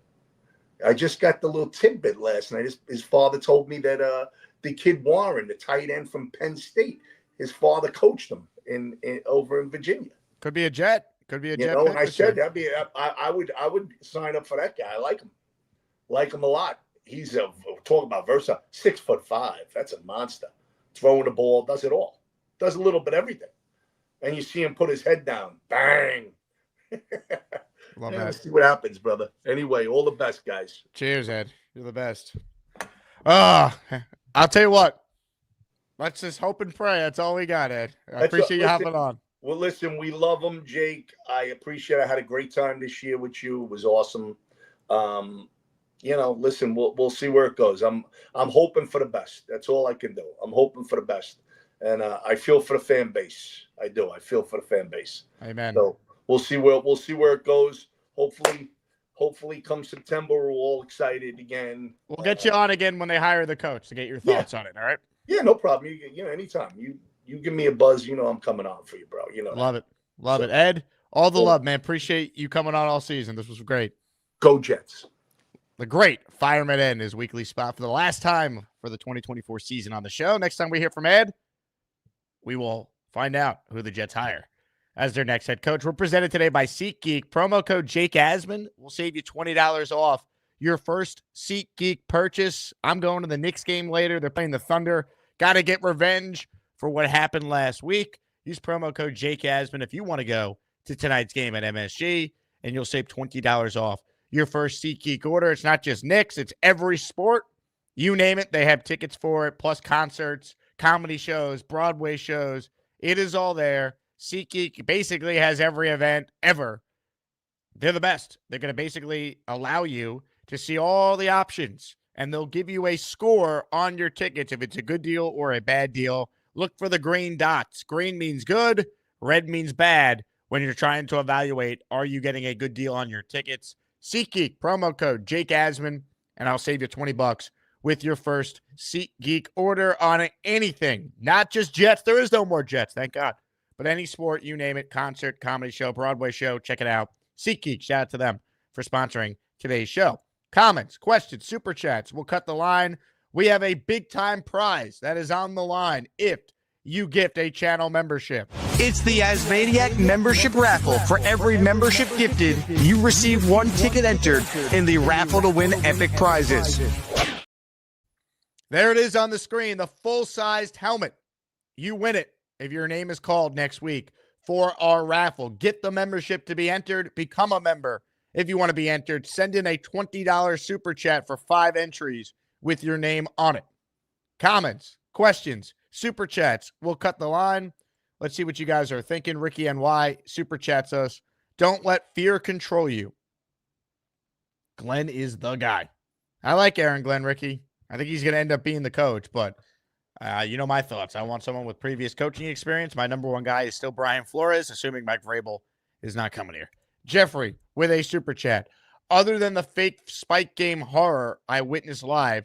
I just got the little tidbit last night. His father told me that the kid Warren, the tight end from Penn State, his father coached him in over in Virginia. Could be a Jet. Could be a Jet. And I said I would sign up for that guy. I like him. Like him a lot. He's talk about versatile. 6'5". That's a monster. Throwing the ball, does it all. Does a little bit everything. And you see him put his head down. Bang. Love Yeah, that. see what happens, brother. Anyway, all the best, guys. Cheers, Ed. You're the best. I'll tell you what. Let's just hope and pray. That's all we got, Ed. I appreciate you hopping on. Well, listen, we love him, Jake. I appreciate it. I had a great time this year with you. It was awesome. Listen, we'll see where it goes. I'm hoping for the best. That's all I can do. I'm hoping for the best. And I feel for the fan base. I do. I feel for the fan base. Amen. So we'll see where it goes. Hopefully come September, we're all excited again. We'll get you on again when they hire the coach to get your thoughts on it. All right. Yeah, no problem. Anytime. You give me a buzz, I'm coming on for you, bro. Love it. Love it. Ed, all the love, man. Appreciate you coming on all season. This was great. Go Jets. The great Fireman Ed in his weekly spot for the last time for the 2024 season on the show. Next time we hear from Ed, we will find out who the Jets hire as their next head coach. We're presented today by SeatGeek. Promo code Jake Asman will save you $20 off your first SeatGeek purchase. I'm going to the Knicks game later. They're playing the Thunder. Got to get revenge for what happened last week. Use promo code Jake Asman if you want to go to tonight's game at MSG, and you'll save $20 off your first SeatGeek order. It's not just Knicks. It's every sport. You name it, they have tickets for it, plus concerts, comedy shows, Broadway shows. It is all there. SeatGeek basically has every event ever. They're the best. They're going to basically allow you to see all the options, and they'll give you a score on your tickets if it's a good deal or a bad deal. Look for the green dots. Green means good. Red means bad when you're trying to evaluate, are you getting a good deal on your tickets? SeatGeek, promo code Jake Asman, and I'll save you $20 with your first SeatGeek order on anything. Not just Jets. There is no more Jets, thank God. But any sport, you name it, concert, comedy show, Broadway show, check it out. SeatGeek, shout out to them for sponsoring today's show. Comments, questions, super chats. We'll cut the line. We have a big-time prize that is on the line if you gift a channel membership. It's the Asmaniac membership raffle. For every membership gifted, you receive one ticket entered in the raffle to win epic prizes. There it is on the screen, the full-sized helmet. You win it if your name is called next week for our raffle. Get the membership to be entered. Become a member if you want to be entered. Send in a $20 super chat for 5 entries with your name on it. Comments, questions, super chats. We'll cut the line. Let's see what you guys are thinking. Ricky NY super chats us. Don't let fear control you. Glenn is the guy. I like Aaron Glenn, Ricky. I think he's going to end up being the coach, but you know my thoughts. I want someone with previous coaching experience. My number one guy is still Brian Flores, assuming Mike Vrabel is not coming here. Jeffrey, with a super chat. Other than the fake spike game horror I witnessed live,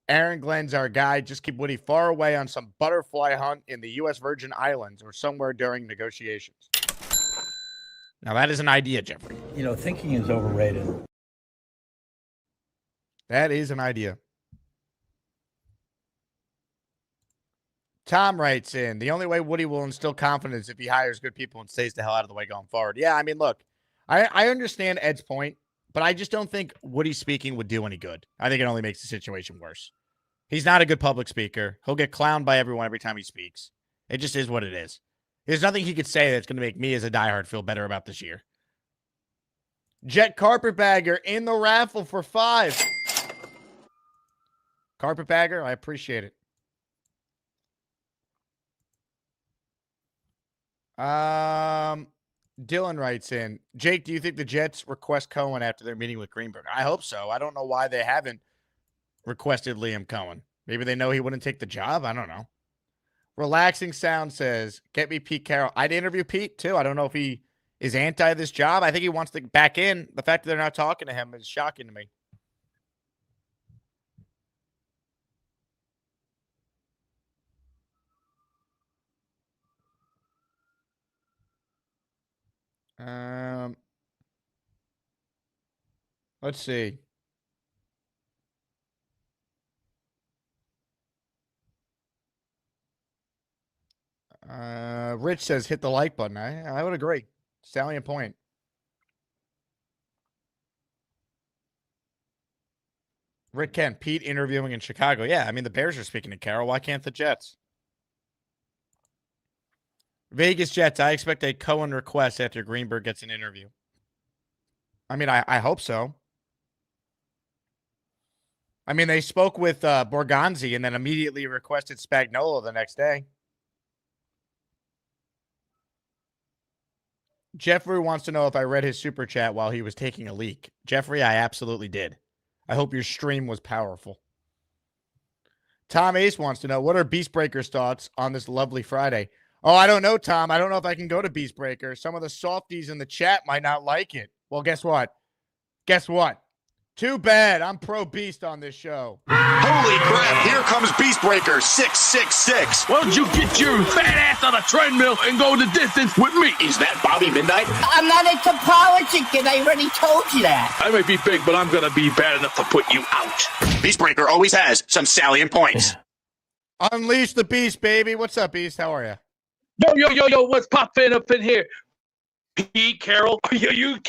Aaron Glenn's our guy. Just keep Woody far away on some butterfly hunt in the U.S. Virgin Islands or somewhere during negotiations. Now, that is an idea, Jeffrey. You know, thinking is overrated. That is an idea. Tom writes in, the only way Woody will instill confidence if he hires good people and stays the hell out of the way going forward. Yeah, I mean, look, I understand Ed's point, but I just don't think Woody speaking would do any good. I think it only makes the situation worse. He's not a good public speaker. He'll get clowned by everyone every time he speaks. It just is what it is. There's nothing he could say that's going to make me as a diehard feel better about this year. Jet Carpetbagger in the raffle for 5. Carpetbagger, I appreciate it. Dylan writes in, Jake, do you think the Jets request Cohen after their meeting with Greenberg? I hope so. I don't know why they haven't requested Liam Cohen. Maybe they know he wouldn't take the job. I don't know. Relaxing Sound says, get me Pete Carroll. I'd interview Pete too. I don't know if he is anti this job. I think he wants to get back in. The fact that they're not talking to him is shocking to me. Let's see. Rich says hit the like button. I would agree. Salient point. Rick Kent, Pete interviewing in Chicago. Yeah, I mean, the Bears are speaking to Carroll. Why can't the Jets? Vegas Jets, I expect a Cohen request after Greenberg gets an interview. I mean, I hope so. I mean, they spoke with Borgonzi and then immediately requested Spagnuolo the next day. Jeffrey wants to know if I read his super chat while he was taking a leak. Jeffrey, I absolutely did. I hope your stream was powerful. Tom Ace wants to know, what are Beastbreaker's thoughts on this lovely Friday? Oh, I don't know, Tom. I don't know if I can go to Beastbreaker. Some of the softies in the chat might not like it. Well, guess what? Guess what? Too bad. I'm pro Beast on this show. Holy crap, here comes Beastbreaker 666. Why don't you get your fat ass on a treadmill and go the distance with me? Is that Bobby Midnight? I'm not into politics, and I already told you that. I may be big, but I'm going to be bad enough to put you out. Beastbreaker always has some salient points. Unleash the Beast, baby. What's up, Beast? How are you? Yo, what's popping up in here? Pete Carroll? Are you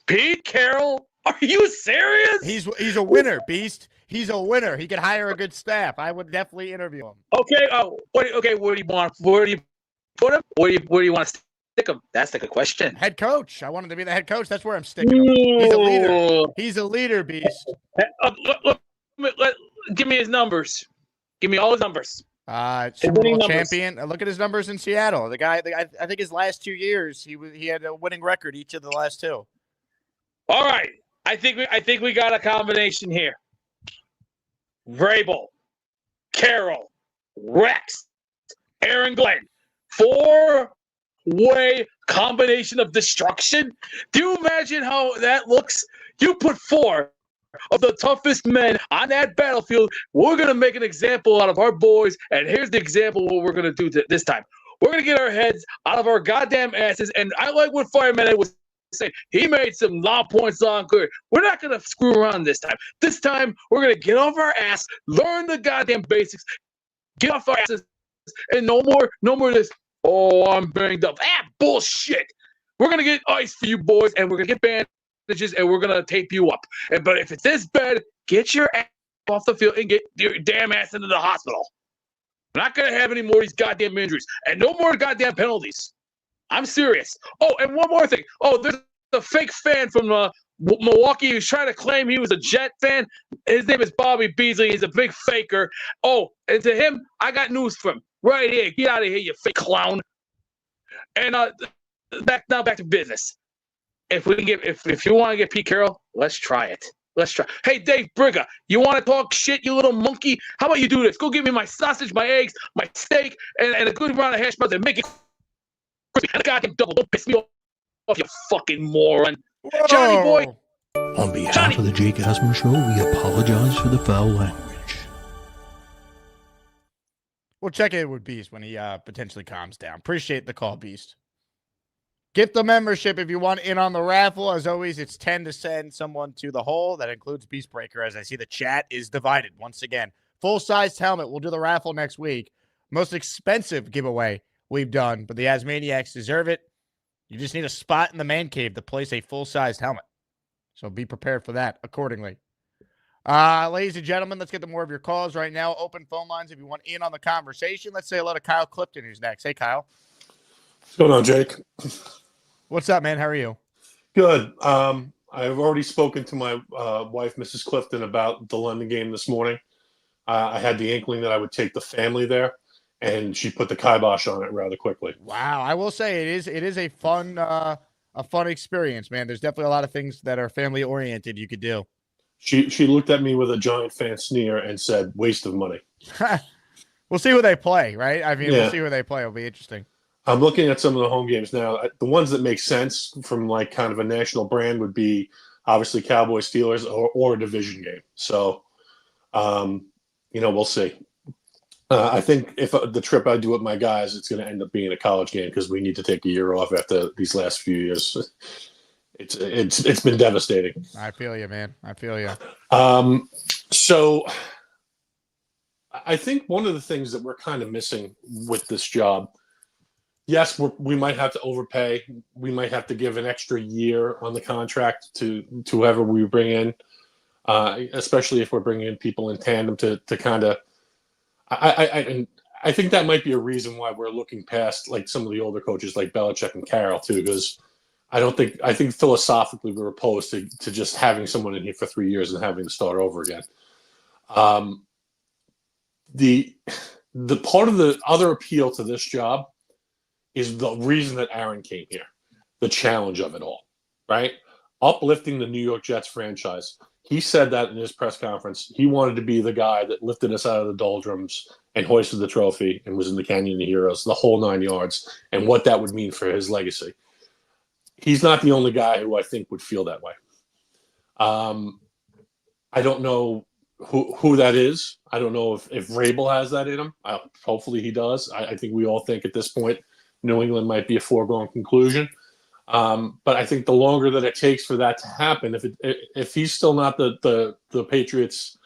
Pete Carroll? Are you serious? He's a winner, Beast. He's a winner. He could hire a good staff. I would definitely interview him. Okay. Where do you want? Where do you put him? Where do you want to stick him? That's the good question. Head coach. I want him to be the head coach. That's where I'm sticking him. He's a leader. He's a leader, Beast. Give me his numbers. Give me all his numbers. Super Bowl champion. Look at his numbers in Seattle. The guy. I think his last 2 years, he had a winning record each of the last 2. All right. I think we got a combination here. Vrabel, Carroll, Rex, Aaron Glenn. 4-way combination of destruction. Do you imagine how that looks? You put 4 of the toughest men on that battlefield. We're going to make an example out of our boys, and here's the example of what we're going to do this time. We're going to get our heads out of our goddamn asses, and I like what Fireman Ed was saying. He made some long points on clear. We're not going to screw around this time. This time, we're going to get off our ass, learn the goddamn basics, get off our asses, and no more this, oh, I'm banged up. Bullshit. We're going to get ice for you boys, and we're going to get bandages, and we're going to tape you up. But if it's this bad, get your ass off the field and get your damn ass into the hospital. We're not going to have any more of these goddamn injuries, and no more goddamn penalties. I'm serious. Oh, and one more thing. Oh, there's a fake fan from Milwaukee who's trying to claim he was a Jet fan. His name is Bobby Beasley. He's a big faker. Oh, and to him, I got news for him. Right here. Get out of here, you fake clown. And back to business. If we can if you want to get Pete Carroll, let's try it. Let's try. Hey, Dave Brigger, you want to talk shit, you little monkey? How about you do this? Go give me my sausage, my eggs, my steak, and a good round of hash browns and make it crispy. And a goddamn double. Don't piss me off, you fucking moron. Whoa. Johnny boy. On behalf Johnny. of the Jake Asman Show, we apologize for the foul language. We'll check in with Beast when he potentially calms down. Appreciate the call, Beast. Get the membership if you want in on the raffle. As always, it's 10 to send someone to the hole. That includes Beast Breaker, as I see the chat is divided. Once again, full-sized helmet. We'll do the raffle next week. Most expensive giveaway we've done, but the Asmaniacs deserve it. You just need a spot in the man cave to place a full-sized helmet. So be prepared for that accordingly. Ladies and gentlemen, let's get to more of your calls right now. Open phone lines if you want in on the conversation. Let's say hello to Kyle Clifton, who's next. Hey, Kyle. What's going on, Jake? What's up, man? How are you? Good. I've already spoken to my wife, Mrs. Clifton, about the London game this morning. I had the inkling that I would take the family there, and she put the kibosh on it rather quickly. Wow, I will say it is a fun experience, man. There's definitely a lot of things that are family oriented you could do. She looked at me with a giant fan sneer and said, "Waste of money." We'll see who they play, right? I mean, Yeah. We'll see who they play. It'll be interesting. I'm looking at some of the home games now. The ones that make sense from like kind of a national brand would be obviously Cowboys, Steelers, or a division game. So, we'll see. I think if the trip I do with my guys, it's going to end up being a college game because we need to take a year off after these last few years. It's been devastating. I feel you, man. I feel you. So I think one of the things that we're kind of missing with this job, yes, we might have to overpay. We might have to give an extra year on the contract to whoever we bring in, especially if we're bringing in people in tandem to kind of. I think that might be a reason why we're looking past like some of the older coaches like Belichick and Carroll too, because I think philosophically we're opposed to just having someone in here for 3 years and having to start over again. The part of the other appeal to this job is the reason that Aaron came here, the challenge of it all, right? Uplifting the New York Jets franchise. He said that in his press conference. He wanted to be the guy that lifted us out of the doldrums and hoisted the trophy and was in the Canyon of Heroes, the whole 9 yards, and what that would mean for his legacy. He's not the only guy who I think would feel that way. I don't know who that is. I don't know if Vrabel has that in him. Hopefully he does. I think we all think at this point New England might be a foregone conclusion. But I think the longer that it takes for that to happen, if he's still not the Patriots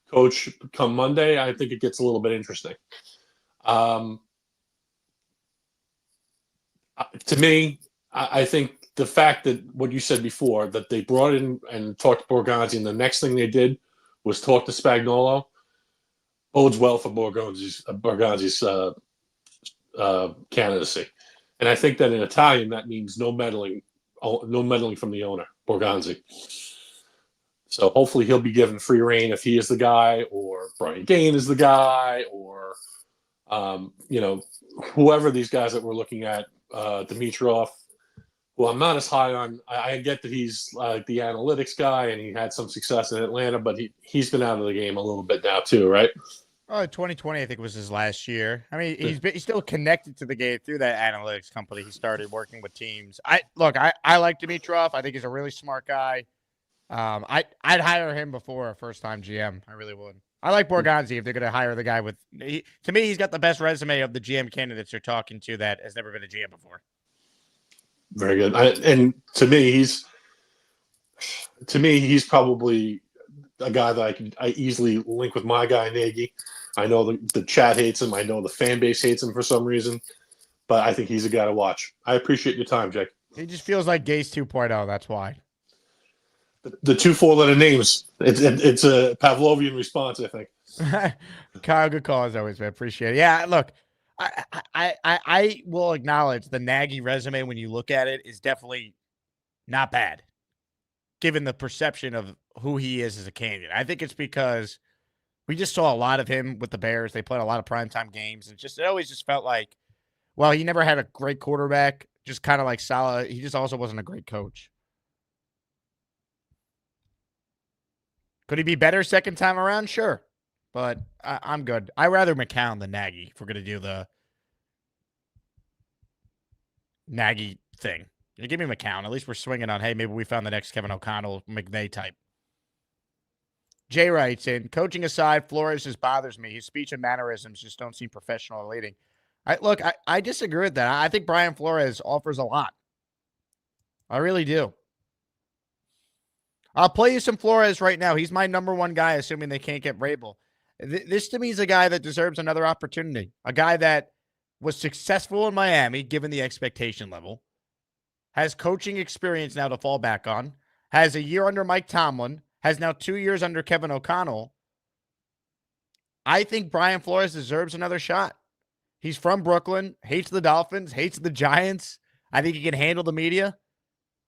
coach come Monday, I think it gets a little bit interesting. To me, I think the fact that what you said before, that they brought in and talked to Borgonzi, and the next thing they did was talk to Spagnuolo, bodes well for Borgonzi's candidacy. And I think that in Italian, that means no meddling from the owner, Borgonzi. So hopefully he'll be given free reign if he is the guy, or Brian Gain is the guy, or whoever these guys that we're looking at, Dimitrov, who I'm not as high on. I get that he's like the analytics guy and he had some success in Atlanta, but he's been out of the game a little bit now too, right? Oh, 2020, I think, was his last year. I mean, he's still connected to the game through that analytics company. He started working with teams. I like Dimitrov. I think he's a really smart guy. I'd hire him before a first-time GM. I really would. I like Borgonzi if they're going to hire the guy with. To me, he's got the best resume of the GM candidates you're talking to that has never been a GM before. Very good. And to me, he's probably a guy that I easily link with my guy Nagy. I know the chat hates him. I know the fan base hates him for some reason, but I think he's a guy to watch. I appreciate your time, Jake. He just feels like Gase 2.0. That's why. The 2 4-letter names. It's a Pavlovian response, I think. Kyle, good call as always, man. Appreciate it. Yeah, look, I will acknowledge the Nagy resume when you look at it is definitely not bad, given the perception of who he is as a candidate. I think it's because we just saw a lot of him with the Bears. They played a lot of primetime games, and it always just felt like, well, he never had a great quarterback, just kind of like solid. He just also wasn't a great coach. Could he be better second time around? Sure. But I'm good. I'd rather McCown than Nagy if we're going to do the Nagy thing. You give me McCown. At least we're swinging on, hey, maybe we found the next Kevin O'Connell, McVay type. Jay writes in, coaching aside, Flores just bothers me. His speech and mannerisms just don't seem professional or leading. I disagree with that. I think Brian Flores offers a lot. I really do. I'll play you some Flores right now. He's my number one guy, assuming they can't get Vrabel. This to me is a guy that deserves another opportunity. A guy that was successful in Miami, given the expectation level, has coaching experience now to fall back on, has a year under Mike Tomlin, has now 2 years under Kevin O'Connell. I think Brian Flores deserves another shot. He's from Brooklyn, hates the Dolphins, hates the Giants. I think he can handle the media.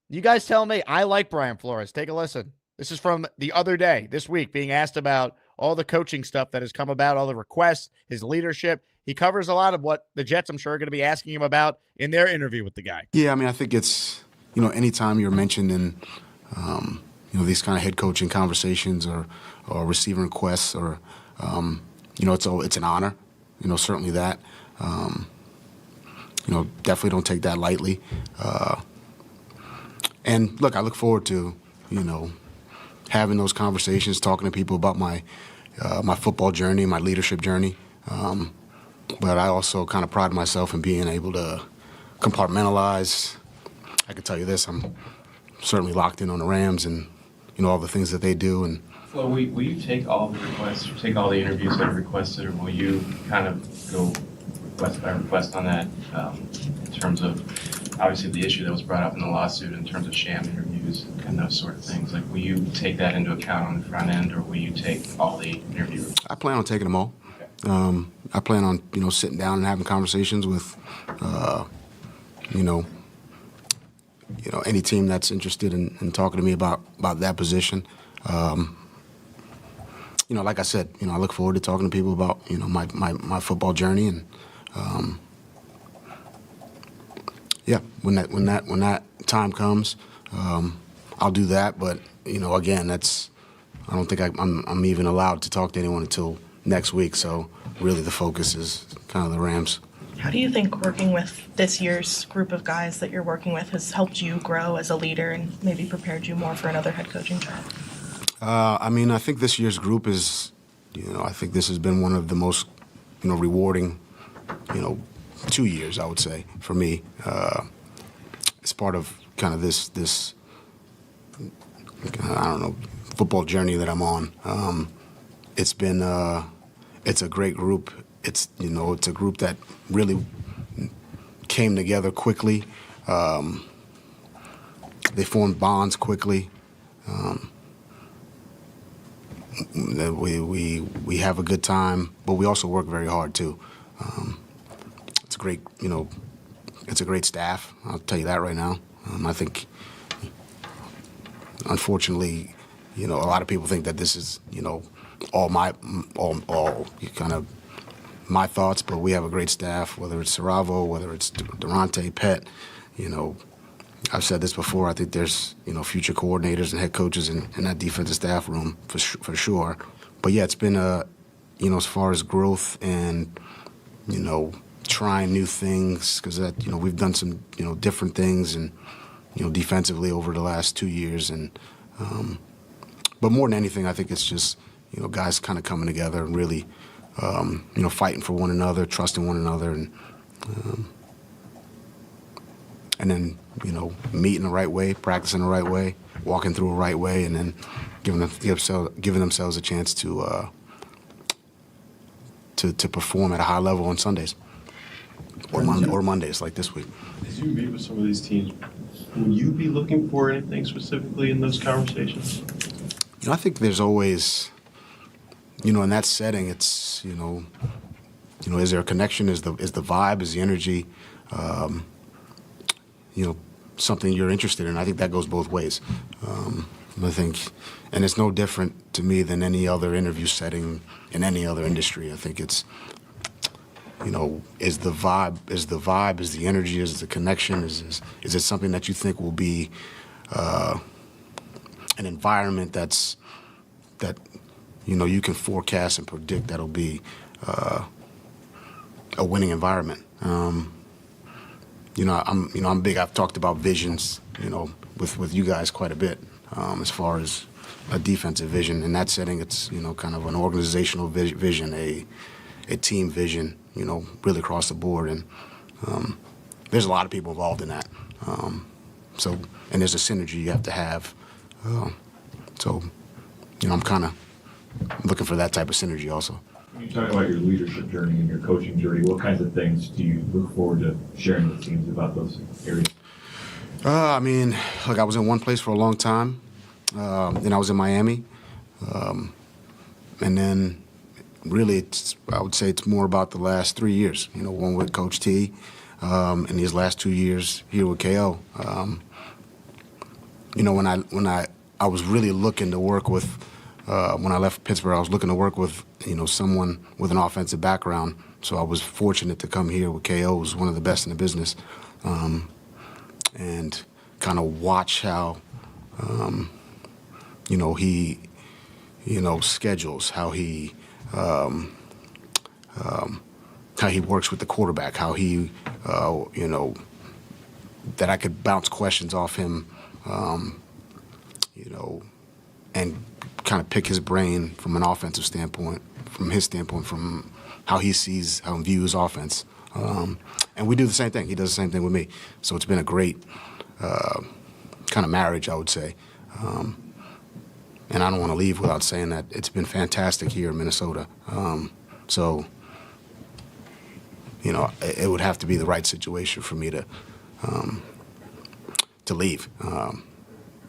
You guys tell me. I like Brian Flores. Take a listen. This is from the other day, this week, being asked about all the coaching stuff that has come about, all the requests, his leadership. He covers a lot of what the Jets, I'm sure, are going to be asking him about in their interview with the guy. Yeah, I mean, I think it's, anytime you're mentioned in, these kind of head coaching conversations or receiving requests or, it's an honor, certainly that. Definitely don't take that lightly. And look, I look forward to, having those conversations, talking to people about my football journey, my leadership journey. But I also kind of pride myself in being able to compartmentalize. I can tell you this, I'm certainly locked in on the Rams and, all the things that they do. And Flo, will you take all the requests, take all the interviews that are requested, or will you kind of go request by request on that in terms of, obviously, the issue that was brought up in the lawsuit in terms of sham interviews and those sort of things? Like, will you take that into account on the front end, or will you take all the interviews? I plan on taking them all. Okay. I plan on, sitting down and having conversations with, any team that's interested in talking to me about that position. Like I said, I look forward to talking to people about, my football journey and, yeah, when that time comes, I'll do that. But again, I don't think I'm even allowed to talk to anyone until next week. So really, the focus is kind of the Rams. How do you think working with this year's group of guys that you're working with has helped you grow as a leader and maybe prepared you more for another head coaching job? I think this year's group is, I think this has been one of the most, rewarding, 2 years, I would say, for me. It's part of kind of this football journey that I'm on. It's been, it's a great group. It's a group that really came together quickly. They formed bonds quickly. We have a good time, but we also work very hard too. It's a great, it's a great staff. I'll tell you that right now. I think, unfortunately, a lot of people think that this is, all kind of my thoughts, but we have a great staff, whether it's Saravo, whether it's Durante, Pet, I've said this before, I think there's, future coordinators and head coaches in that defensive staff room for sure. But yeah, it's been as far as growth and, trying new things, because we've done some, different things and, defensively over the last 2 years. And, but more than anything, I think it's just, guys kind of coming together and really, fighting for one another, trusting one another, and then, meeting the right way, practicing the right way, walking through the right way, and then giving themselves a chance to perform at a high level on Sundays or Mondays like this week. As you meet with some of these teams, will you be looking for anything specifically in those conversations? I think there's always, in that setting, it's, is there a connection? Is the vibe? Is the energy? Something you're interested in. I think that goes both ways. I think, and it's no different to me than any other interview setting in any other industry. I think it's, is the vibe, is the energy, is the connection, is it something that you think will be an environment that's, that you can forecast and predict that'll be a winning environment. I'm big. I've talked about visions, with you guys quite a bit, as far as a defensive vision. In that setting, it's kind of an organizational vision, a team vision, really across the board, and there's a lot of people involved in that. And there's a synergy you have to have. I'm kind of looking for that type of synergy also. When you talk about your leadership journey and your coaching journey, what kinds of things do you look forward to sharing with teams about those areas? I was in one place for a long time. Then I was in Miami. And then really, I would say it's more about the last 3 years, one with Coach T, and these last 2 years here with KO. When I was really looking to work with, when I left Pittsburgh, I was looking to work with, someone with an offensive background. So I was fortunate to come here with KO, who's one of the best in the business, and kind of watch how, he, schedules, how he works with the quarterback, how he, that I could bounce questions off him, and kind of pick his brain from an offensive standpoint, from his standpoint, from how he sees, how he views offense. And we do the same thing. He does the same thing with me. So it's been a great kind of marriage, I would say. And I don't want to leave without saying that it's been fantastic here in Minnesota. It would have to be the right situation for me to leave.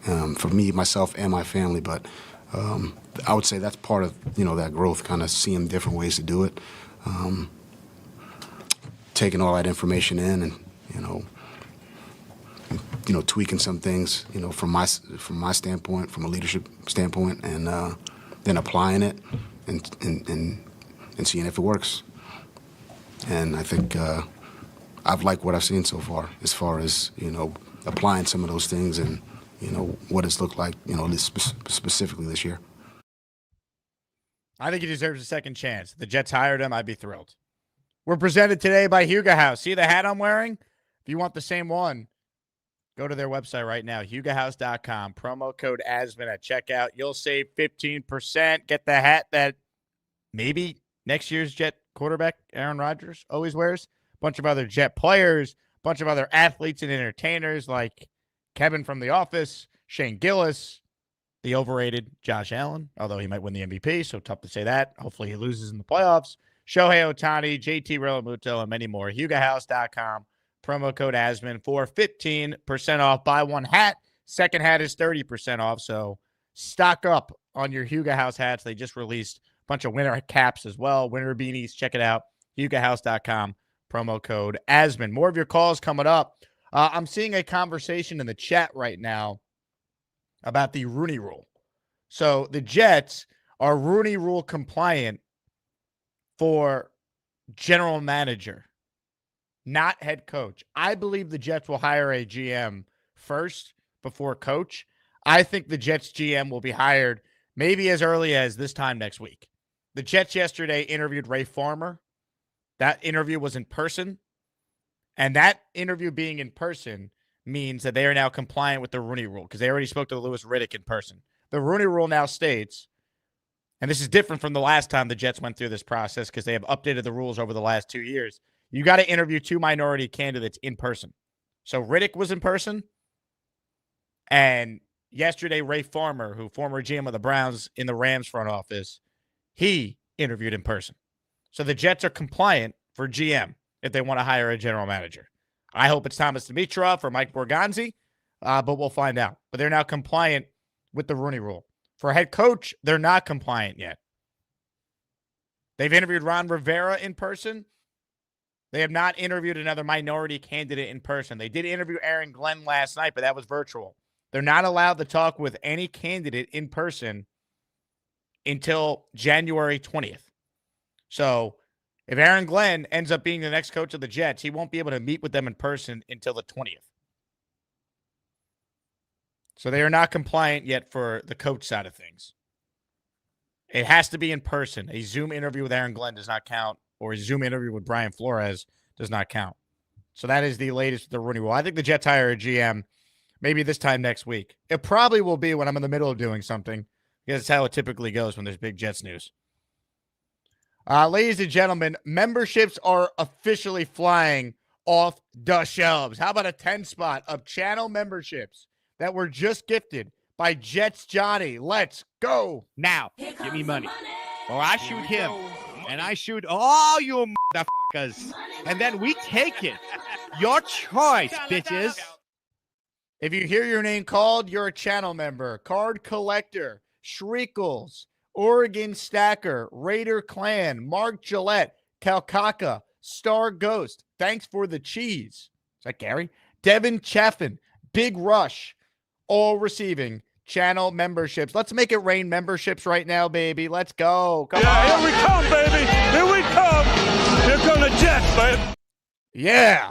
For me, myself, and my family, but I would say that's part of that growth, kind of seeing different ways to do it, taking all that information in, and tweaking some things, from my standpoint, from a leadership standpoint, and then applying it and seeing if it works. And I think I've liked what I've seen so far, as far as applying some of those things and what it's looked like, specifically this year. I think he deserves a second chance. If the Jets hired him, I'd be thrilled. We're presented today by Huga House. See the hat I'm wearing? If you want the same one, go to their website right now, hugahouse.com. Promo code Asman at checkout. You'll save 15%. Get the hat that maybe next year's Jet quarterback, Aaron Rodgers, always wears. A bunch of other Jet players, a bunch of other athletes and entertainers like Kevin from The Office, Shane Gillis, the overrated Josh Allen, although he might win the MVP, so tough to say that. Hopefully he loses in the playoffs. Shohei Ohtani, JT Realmuto, and many more. HugaHouse.com. Promo code Asman for 15% off. Buy one hat. Second hat is 30% off, so stock up on your Huga House hats. They just released a bunch of winter caps as well, winter beanies. Check it out. HugaHouse.com. Promo code Asman. More of your calls coming up. I'm seeing a conversation in the chat right now about the Rooney Rule. So the Jets are Rooney Rule compliant for general manager, not head coach. I believe the Jets will hire a GM first before coach. I think the Jets GM will be hired maybe as early as this time next week. The Jets yesterday interviewed Ray Farmer. That interview was in person. And that interview being in person means that they are now compliant with the Rooney Rule because they already spoke to Louis Riddick in person. The Rooney Rule now states, and this is different from the last time the Jets went through this process because they have updated the rules over the last 2 years. You got to interview 2 minority candidates in person. So Riddick was in person. And yesterday, Ray Farmer, who former GM of the Browns in the Rams front office, he interviewed in person. So the Jets are compliant for GM if they want to hire a general manager. I hope it's Thomas Dimitroff or Mike Borgonzi, but we'll find out. But they're now compliant with the Rooney Rule. For head coach, they're not compliant yet. They've interviewed Ron Rivera in person. They have not interviewed another minority candidate in person. They did interview Aaron Glenn last night, but that was virtual. They're not allowed to talk with any candidate in person until January 20th. So if Aaron Glenn ends up being the next coach of the Jets, he won't be able to meet with them in person until the 20th. So they are not compliant yet for the coach side of things. It has to be in person. A Zoom interview with Aaron Glenn does not count, or a Zoom interview with Brian Flores does not count. So that is the latest with the Rooney Rule. I think the Jets hire a GM maybe this time next week. It probably will be when I'm in the middle of doing something, because it's how it typically goes when there's big Jets news. Ladies and gentlemen, memberships are officially flying off the shelves. How about a 10 spot of channel memberships that were just gifted by Jets Johnny? Let's go. Now, give me money. Or I shoot him. And I shoot all you motherfuckers. And then we take it. Your choice, bitches. If you hear your name called, you're a channel member. Card Collector, Shriekles, Oregon Stacker, Raider Clan, Mark Gillette, Calcaca, Star Ghost. Thanks for the cheese. Is that Gary? Devin Chaffin, Big Rush, all receiving channel memberships. Let's make it rain memberships right now, baby. Let's go. Come on. Here we come, baby. Here we come. Here come the Jets, baby. Yeah.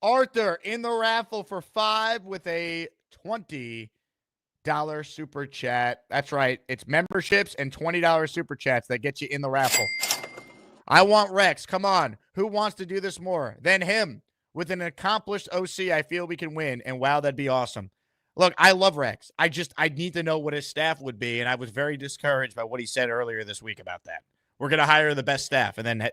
Arthur in the raffle for 5 with a $20 super chat. That's right. It's memberships and $20 super chats that get you in the raffle. I want Rex. Come on. Who wants to do this more than him? With an accomplished OC, I feel we can win. And wow, that'd be awesome. Look, I love Rex. I need to know what his staff would be. And I was very discouraged by what he said earlier this week about that. We're going to hire the best staff. And then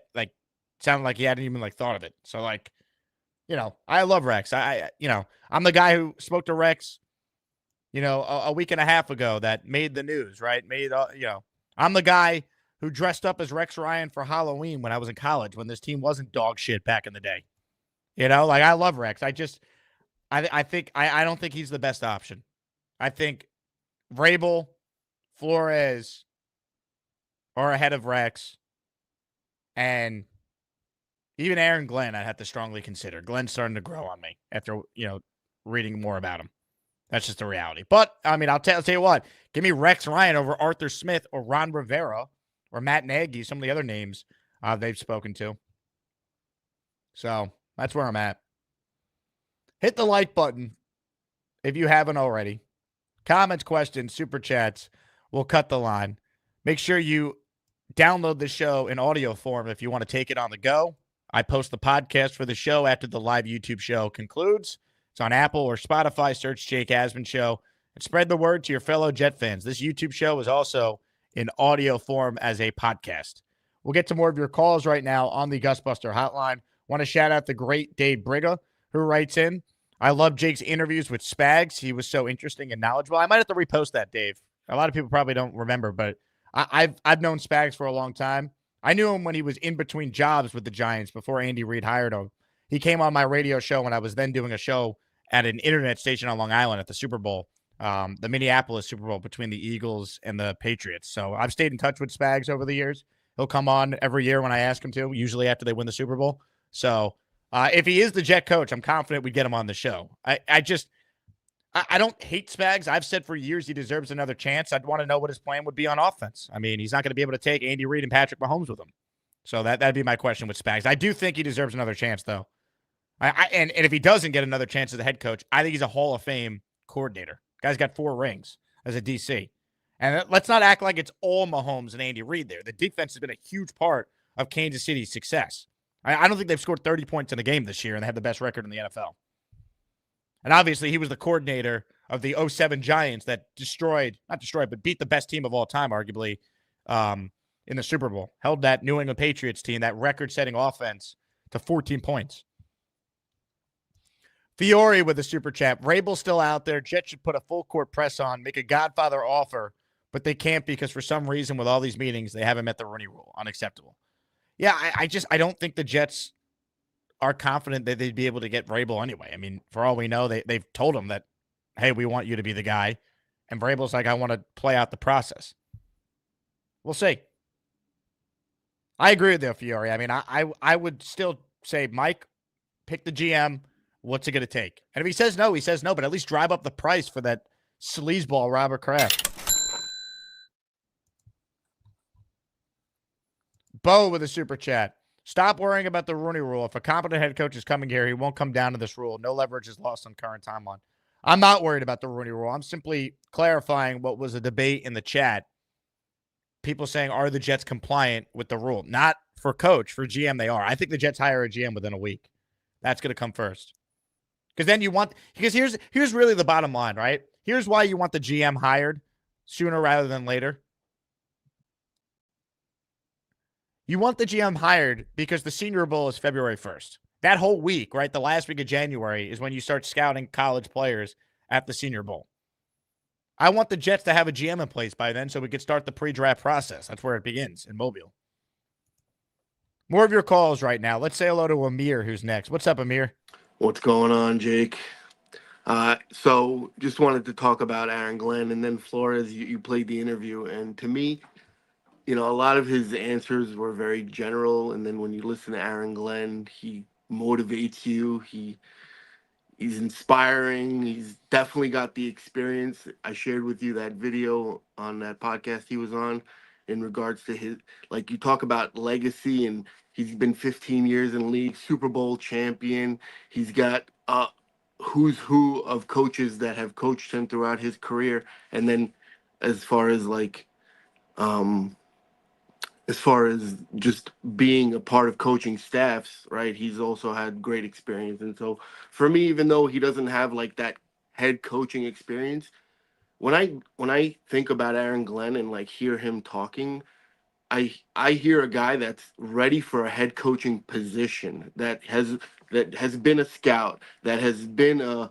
sounded like he hadn't even thought of it. So I love Rex. I'm the guy who spoke to Rex, a week and a half ago that made the news, right? I'm the guy who dressed up as Rex Ryan for Halloween when I was in college, when this team wasn't dog shit back in the day. I love Rex. I don't think he's the best option. I think Vrabel, Flores are ahead of Rex, and even Aaron Glenn, I'd have to strongly consider. Glenn's starting to grow on me after, reading more about him. That's just the reality. But, I'll tell you what. Give me Rex Ryan over Arthur Smith or Ron Rivera or Matt Nagy, some of the other names they've spoken to. So, that's where I'm at. Hit the like button if you haven't already. Comments, questions, super chats. We'll cut the line. Make sure you download the show in audio form if you want to take it on the go. I post the podcast for the show after the live YouTube show concludes. It's on Apple or Spotify. Search Jake Asman Show and spread the word to your fellow Jet fans. This YouTube show is also in audio form as a podcast. We'll get to more of your calls right now on the Gusbuster hotline. Want to shout out the great Dave Briga, who writes in, I love Jake's interviews with Spags. He was so interesting and knowledgeable. I might have to repost that, Dave. A lot of people probably don't remember, but I've known Spags for a long time. I knew him when he was in between jobs with the Giants before Andy Reid hired him. He came on my radio show when I was then doing a show at an internet station on Long Island at the Super Bowl, the Minneapolis Super Bowl between the Eagles and the Patriots. So I've stayed in touch with Spags over the years. He'll come on every year when I ask him to, usually after they win the Super Bowl. So if he is the Jet coach, I'm confident we'd get him on the show. I don't hate Spags. I've said for years he deserves another chance. I'd want to know what his plan would be on offense. He's not going to be able to take Andy Reid and Patrick Mahomes with him. So that'd be my question with Spags. I do think he deserves another chance, though. And if he doesn't get another chance as a head coach, I think he's a Hall of Fame coordinator. Guy's got 4 rings as a DC. And let's not act like it's all Mahomes and Andy Reid there. The defense has been a huge part of Kansas City's success. I don't think they've scored 30 points in a game this year, and they have the best record in the NFL. And obviously, he was the coordinator of the 07 Giants that beat the best team of all time, arguably, in the Super Bowl. Held that New England Patriots team, that record-setting offense, to 14 points. Fiore with a super chat. Vrabel's still out there. Jets should put a full-court press on, make a Godfather offer, but they can't because for some reason with all these meetings, they haven't met the Rooney Rule. Unacceptable. Yeah, I don't think the Jets are confident that they'd be able to get Vrabel anyway. For all we know, they've told him that, hey, we want you to be the guy. And Vrabel's like, I want to play out the process. We'll see. I agree with you, Fiore. I would still say, Mike, pick the GM. What's it going to take? And if he says no, he says no, but at least drive up the price for that sleazeball Robert Kraft. Bo with a super chat. Stop worrying about the Rooney Rule. If a competent head coach is coming here, he won't come down to this rule. No leverage is lost on current timeline. I'm not worried about the Rooney Rule. I'm simply clarifying what was a debate in the chat people saying, are the Jets compliant with the rule? Not for coach, for GM they are. I think the Jets hire a GM within a week. That's going to come first. Because then here's really the bottom line, right? Here's why you want the GM hired sooner rather than later. You want the GM hired because the Senior Bowl is February 1st. That whole week, right, the last week of January is when you start scouting college players at the Senior Bowl. I want the Jets to have a GM in place by then so we could start the pre-draft process. That's where it begins in Mobile. More of your calls right now. Let's say hello to Amir, who's next. What's up, Amir? What's going on, Jake? So just wanted to talk about Aaron Glenn and then Flores. You played the interview, and to me, a lot of his answers were very general. And then when you listen to Aaron Glenn, he motivates you. He's inspiring. He's definitely got the experience. I shared with you that video on that podcast he was on in regards to his, like, you talk about legacy, and he's been 15 years in the league, Super Bowl champion. He's got who's who of coaches that have coached him throughout his career. And then as far as just being a part of coaching staffs, right, he's also had great experience. And so for me, even though he doesn't have like that head coaching experience, when I think about Aaron Glenn and like hear him talking, I hear a guy that's ready for a head coaching position, that has been a scout, that has been a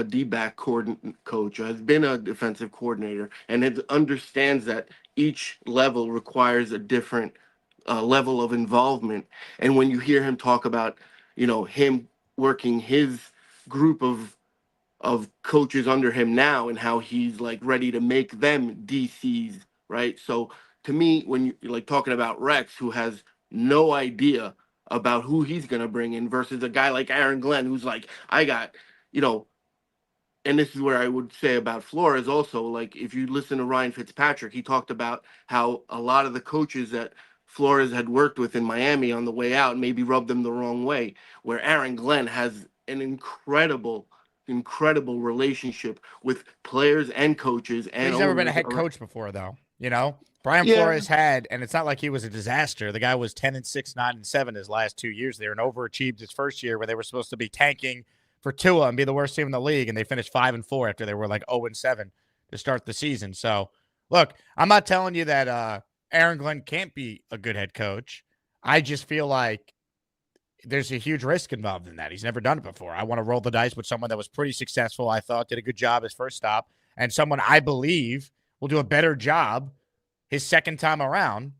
D-back coach, has been a defensive coordinator, and it understands that each level requires a different level of involvement. And when you hear him talk about, him working his group of coaches under him now and how he's like ready to make them DCs, right? So to me, when you're like talking about Rex, who has no idea about who he's going to bring in, versus a guy like Aaron Glenn, who's like, I got, and this is where I would say about Flores also, like if you listen to Ryan Fitzpatrick, he talked about how a lot of the coaches that Flores had worked with in Miami on the way out maybe rubbed them the wrong way, where Aaron Glenn has an incredible relationship with players and coaches. And he's never been a head coach before, though. Brian Flores had, and it's not like he was a disaster. The guy was 10-6, 9-7 his last 2 years there, and overachieved his first year where they were supposed to be tanking for Tua and be the worst team in the league, and they finished 5-4 after they were like 0-7 to start the season. So, look, I'm not telling you that Aaron Glenn can't be a good head coach. I just feel like there's a huge risk involved in that. He's never done it before. I want to roll the dice with someone that was pretty successful, I thought, did a good job his first stop, and someone I believe will do a better job his second time around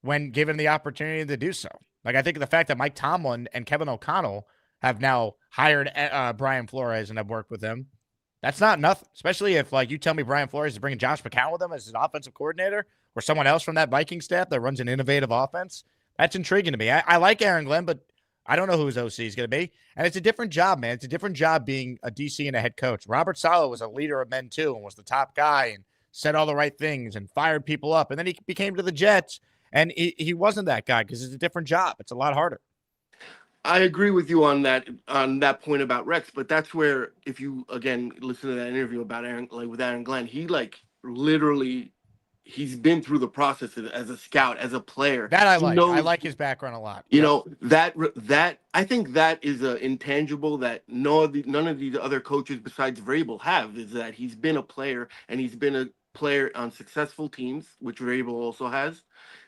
when given the opportunity to do so. Like, I think the fact that Mike Tomlin and Kevin O'Connell have now hired Brian Flores and have worked with him, that's not nothing, especially if, like, you tell me Brian Flores is bringing Josh McCown with him as his offensive coordinator or someone else from that Viking staff that runs an innovative offense. That's intriguing to me. I like Aaron Glenn, but I don't know who his OC is going to be. And it's a different job, man. It's a different job being a DC and a head coach. Robert Saleh was a leader of men, too, and was the top guy and said all the right things and fired people up. And then he became to the Jets, and he wasn't that guy because it's a different job. It's a lot harder. I agree with you on that point about Rex, but that's where, if you again listen to that interview about with Aaron Glenn, he like literally, he's been through the process as a scout, as a player. That I like. I like his background a lot. That I think that is an intangible that none of these other coaches besides Vrabel have, is that he's been a player, and he's been a player on successful teams, which Vrabel also has.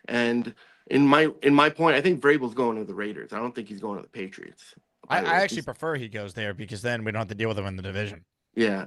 And in my point, I think Vrabel's going to the Raiders. I don't think he's going to the Patriots. I actually prefer he goes there because then we don't have to deal with him in the division. Yeah.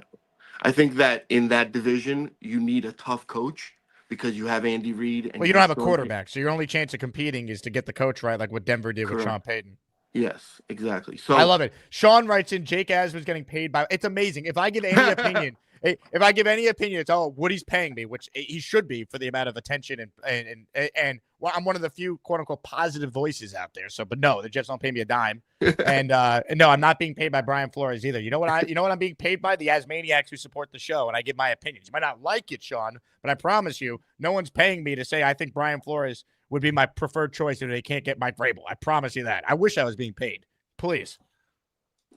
I think that in that division, you need a tough coach because you have Andy Reid. Well, you don't have a quarterback, so your only chance of competing is to get the coach right, like what Denver did with Sean Payton. Yes, exactly. So I love it. Sean writes in, Jake Asman's getting paid by. It's amazing. If I give any opinion, it's all Woody's paying me, which he should be for the amount of attention and well, I'm one of the few quote unquote positive voices out there. So, but no, the Jets don't pay me a dime, and no, I'm not being paid by Brian Flores either. You know what I'm being paid by? The Asmaniacs who support the show, and I give my opinions. You might not like it, Sean, but I promise you, no one's paying me to say I think Brian Flores would be my preferred choice if they can't get Mike Vrabel. I promise you that. I wish I was being paid. Please.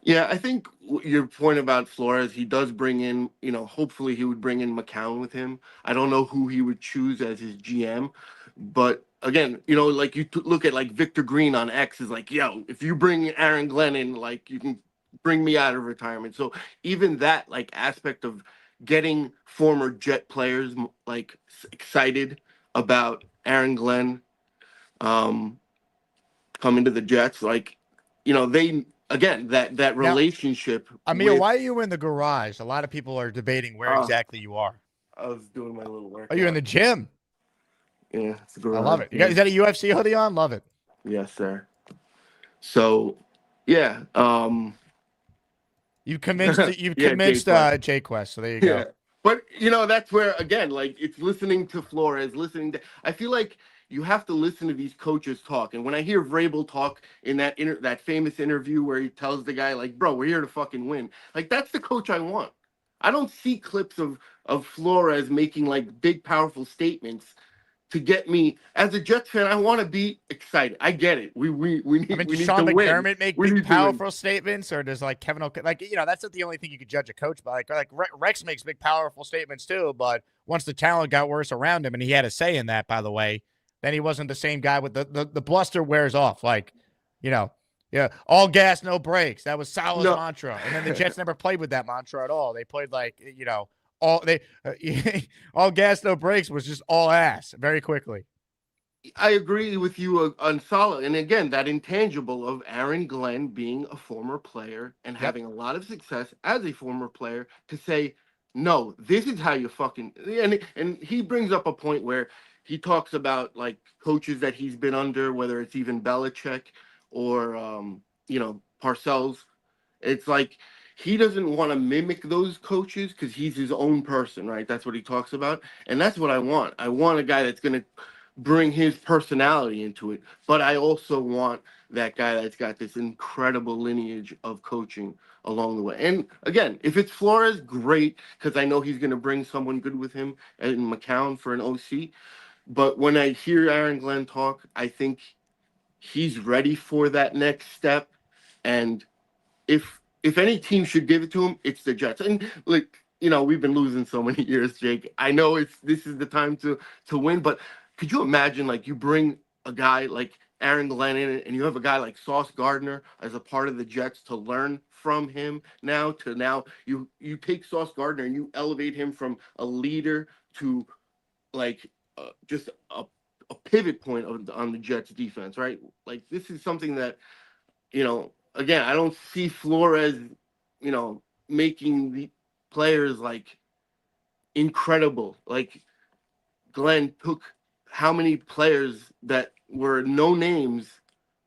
Yeah, I think your point about Flores, he does bring in, hopefully he would bring in McCown with him. I don't know who he would choose as his GM, but again, like look at like Victor Green on X is like, yo, if you bring Aaron Glenn in, like you can bring me out of retirement. So even that like aspect of getting former Jet players like excited about Aaron Glenn coming to the Jets, like, they again that relationship. Amir, why are you in the garage? A lot of people are debating where exactly you are. I was doing my little work. Are you in the gym? Yeah, it's the garage. I love it. Is that a UFC hoodie on? Love it. Yes, sir. So, yeah. You've convinced Jay Quest. So there you go. Yeah. But that's where again, like it's listening to Flores, I feel like you have to listen to these coaches talk. And when I hear Vrabel talk in that famous interview where he tells the guy, like, bro, we're here to fucking win. Like, that's the coach I want. I don't see clips of Flores making like big, powerful statements to get me as a Jets fan. I want to be excited. I get it. We need. Does Sean McDermott make big, powerful statements, or does like Kevin that's not the only thing you could judge a coach by. Like Rex makes big, powerful statements too, but once the talent got worse around him, and he had a say in that, by the way, then he wasn't the same guy. With the bluster wears off. Like, all gas, no brakes. That was Salah's mantra, and then the Jets never played with that mantra at all. They played like all gas, no brakes was just all ass very quickly. I agree with you on Salah. And again, that intangible of Aaron Glenn being a former player and having a lot of success as a former player to say, no, this is how you fucking, and he brings up a point where he talks about like coaches that he's been under, whether it's even Belichick or, Parcells. It's like, he doesn't want to mimic those coaches because he's his own person, right? That's what he talks about. And that's what I want. I want a guy that's going to bring his personality into it. But I also want that guy that's got this incredible lineage of coaching along the way. And again, if it's Flores, great, because I know he's going to bring someone good with him and McCown for an OC. But when I hear Aaron Glenn talk, I think he's ready for that next step. And if any team should give it to him, it's the Jets. And like, we've been losing so many years, Jake. I know this is the time to win, but could you imagine like you bring a guy like Aaron Glenn in and you have a guy like Sauce Gardner as a part of the Jets to learn from him now you take Sauce Gardner and you elevate him from a leader to like just a pivot point on the Jets defense, right? Like this is something that, again, I don't see Flores, making the players like incredible. Like Glenn took how many players that were no names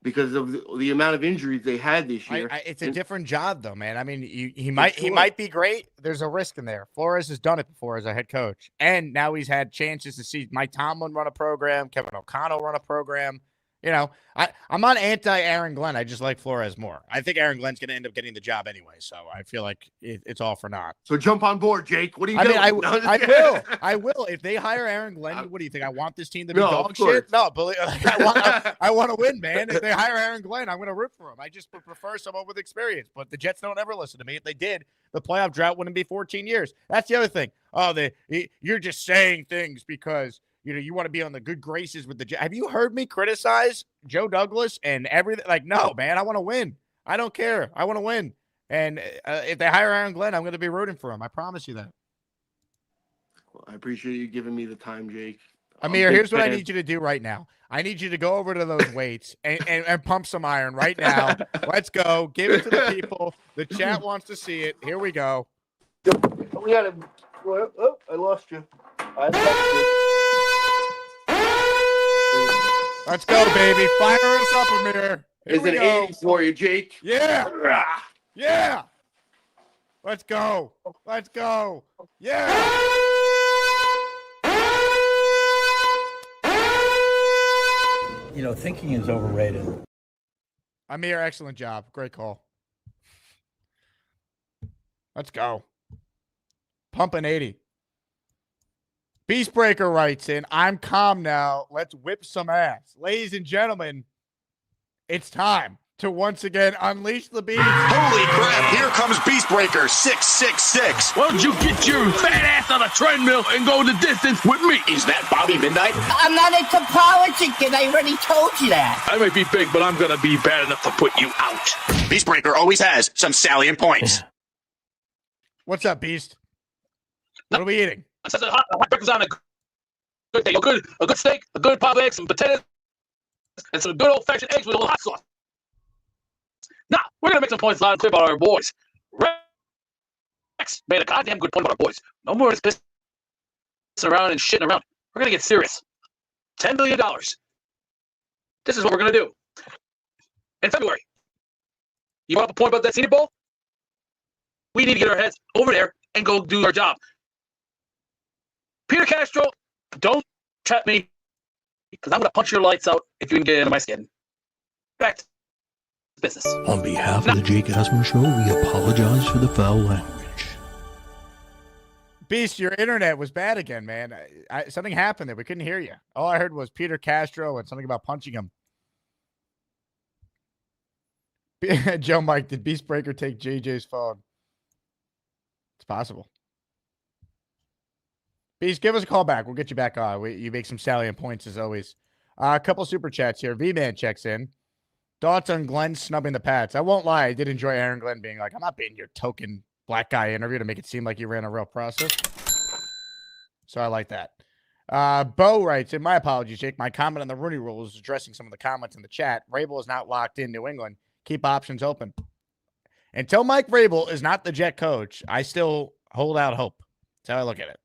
because of the amount of injuries they had this year. It's a different job though, man. I mean, he might be great. There's a risk in there. Flores has done it before as a head coach, and now he's had chances to see Mike Tomlin run a program, Kevin O'Connell run a program. I'm not anti-Aaron Glenn. I just like Flores more. I think Aaron Glenn's going to end up getting the job anyway, so I feel like it's all for naught. So jump on board, Jake. What are you doing? I will. I will. If they hire Aaron Glenn, what do you think? I want this team to be dog shit? No, but I want to win, man. If they hire Aaron Glenn, I'm going to root for him. I just would prefer someone with experience. But the Jets don't ever listen to me. If they did, the playoff drought wouldn't be 14 years. That's the other thing. You're just saying things because you want to be on the good graces with the Jets. Have you heard me criticize Joe Douglas and everything? Like, no, man, I want to win. I don't care. I want to win. And if they hire Aaron Glenn, I'm going to be rooting for him. I promise you that. Well, I appreciate you giving me the time, Jake. Amir, here's what I need you to do right now. I need you to go over to those weights and pump some iron right now. Let's go. Give it to the people. The chat wants to see it. Here we go. We got to. Oh, I lost you. Let's go, baby. Fire us up, Amir. There's an 80 for you, Jake. Yeah. Yeah. Let's go. Let's go. Yeah. Thinking is overrated. Amir, excellent job. Great call. Let's go. Pump an 80. Beastbreaker writes in, I'm calm now. Let's whip some ass. Ladies and gentlemen, it's time. to once again unleash the beast. Holy crap, here comes Beastbreaker 666. Why don't you get your fat ass on a treadmill and go the distance with me? Is that Bobby Midnight? I'm not into politics, and I already told you that. I might be big, but I'm going to be bad enough to put you out. Beastbreaker always has some salient points. What's up, Beast? What are we eating? Breakfast on a good day. A good steak, a good pop egg, some potatoes, and some good old-fashioned eggs with a little hot sauce. Now, we're going to make some points loud and clear about our boys. Rex made a goddamn good point about our boys. No more pissing around and shitting around. We're going to get serious. $10 billion. This is what we're going to do. In February, you want a point about that Senior Bowl? We need to get our heads over there and go do our job. Peter Castro, don't trap me, because I'm going to punch your lights out if you can get into my skin. Back to business. On behalf of the Jake Asman Show, we apologize for the foul language. Beast, your internet was bad again, man. Something happened there. We couldn't hear you. All I heard was Peter Castro and something about punching him. Joe Mike, did Beastbreaker take JJ's phone? It's possible. Beast, give us a call back. We'll get you back on. You make some salient points as always. A couple super chats here. V-Man checks in. Thoughts on Glenn snubbing the Pats? I won't lie. I did enjoy Aaron Glenn being like, I'm not being your token black guy interview to make it seem like you ran a real process. So I like that. Bo writes, in my apologies, Jake, my comment on the Rooney Rule is addressing some of the comments in the chat. Vrabel is not locked in New England. Keep options open. Until Mike Vrabel is not the Jet coach, I still hold out hope. That's how I look at it.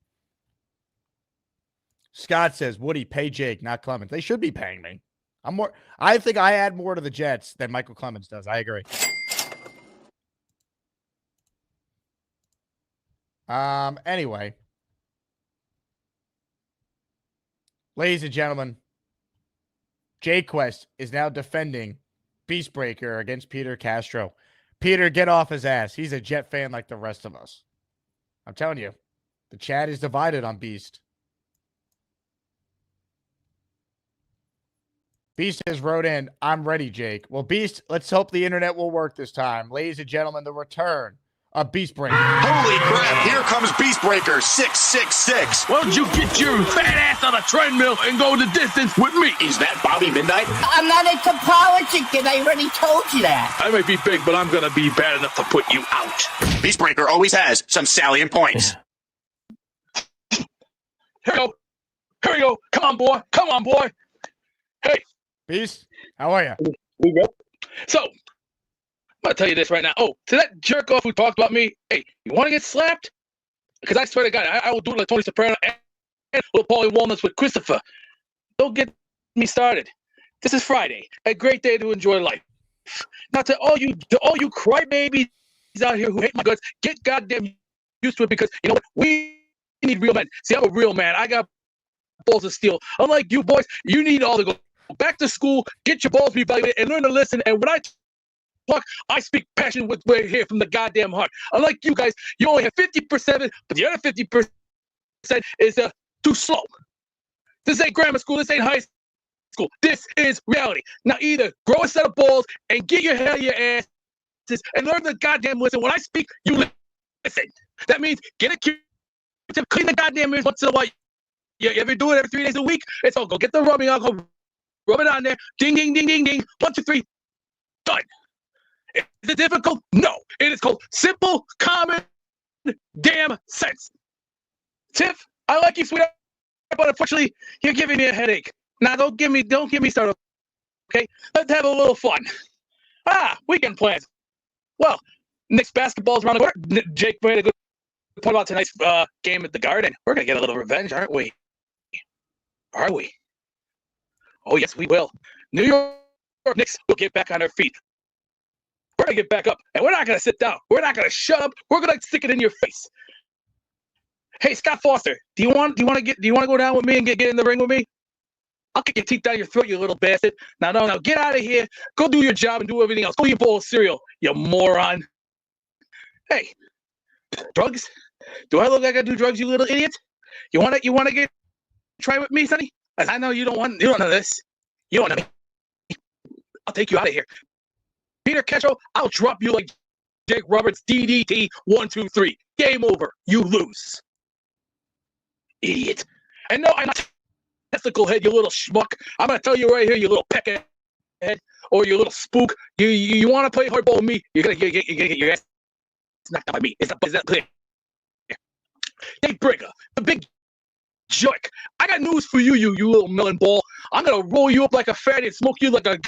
Scott says, Woody, pay Jake, not Clemens. They should be paying me. I think I add more to the Jets than Michael Clemens does. I agree. Anyway. Ladies and gentlemen, J-Quest is now defending Beastbreaker against Peter Castro. Peter, get off his ass. He's a Jet fan like the rest of us. I'm telling you, the chat is divided on Beast. Beast has wrote in, I'm ready, Jake. Well, Beast, let's hope the internet will work this time. Ladies and gentlemen, the return of Beastbreaker. Holy crap, here comes Beastbreaker 666. Why don't you get your fat ass on a treadmill and go the distance with me? Is that Bobby Midnight? I'm not into politics, and I already told you that. I might be big, but I'm going to be bad enough to put you out. Beastbreaker always has some salient points. Here we go. Here we go. Come on, boy. Come on, boy. Hey. Beast, how are you? So, I'm going to tell you this right now. Oh, to that jerk off who talked about me, hey, you want to get slapped? Because I swear to God, I will do it like Tony Soprano and little Paulie Walnuts with Christopher. Don't get me started. This is Friday, a great day to enjoy life. Now, to all you crybabies out here who hate my guts, get goddamn used to it, because you know what? We need real men. See, I'm a real man. I got balls of steel. Unlike you boys, you need all to go back to school, get your balls reevaluated, and learn to listen. And when I talk, I speak passion with way here from the goddamn heart. Unlike you guys, you only have 50% of it, but the other 50% is too slow. This ain't grammar school. This ain't high school. This is reality. Now either grow a set of balls and get your head out of your asses and learn the goddamn listen. When I speak, you listen. That means get a Q-tip, clean the goddamn ears once in a while. You ever do it every 3 days a week? It's all go get the rubbing alcohol. Rub it on there. Ding, ding, ding, ding, ding. 1, 2, 3. Done. Is it difficult? No. It is called simple, common, damn sense. Tiff, I like you, sweetheart, but unfortunately, you're giving me a headache. Now, don't get me started, okay? Let's have a little fun. Weekend plans. Well, Knicks basketball's around the corner. Jake made a good point about tonight's game at the Garden. We're going to get a little revenge, aren't we? Are we? Oh, yes, we will. New York Knicks will get back on their feet. We're going to get back up, and we're not going to sit down. We're not going to shut up. We're going to stick it in your face. Hey, Scott Foster, do you want to go down with me and get in the ring with me? I'll kick your teeth down your throat, you little bastard. Now, get out of here. Go do your job and do everything else. Go eat a bowl of cereal, you moron. Hey, drugs? Do I look like I do drugs, you little idiot? You want to try with me, Sonny? I know you don't know this. You don't know me. I'll take you out of here. Peter Castro, I'll drop you like Jake Roberts, DDT, 1, 2, 3. Game over. You lose. Idiot. And no, I'm not testicle head, you little schmuck. I'm going to tell you right here, you little peckhead, or you little spook. You want to play hardball with me, you're going to get your ass knocked out by me. Is that clear? Dave Brigger, the big jerk. I got news for you, you little melon ball. I'm going to roll you up like a fatty and smoke you like a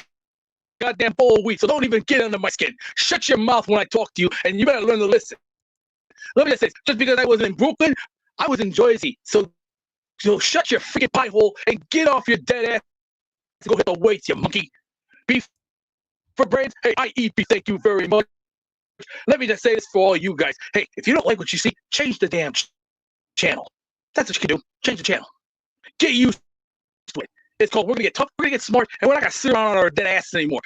goddamn bowl of wheat, so don't even get under my skin. Shut your mouth when I talk to you, and you better learn to listen. Let me just say, just because I was in Brooklyn, I was in Jersey, so shut your freaking pie hole and get off your dead ass and go hit the weights, you monkey. Beef for brains? Hey, I eat beef, thank you very much. Let me just say this for all you guys. Hey, if you don't like what you see, change the damn channel. That's what you can do. Change the channel. Get used to it. It's called We're Gonna Get Tough, We're Gonna Get Smart, and we're not gonna sit around on our dead asses anymore.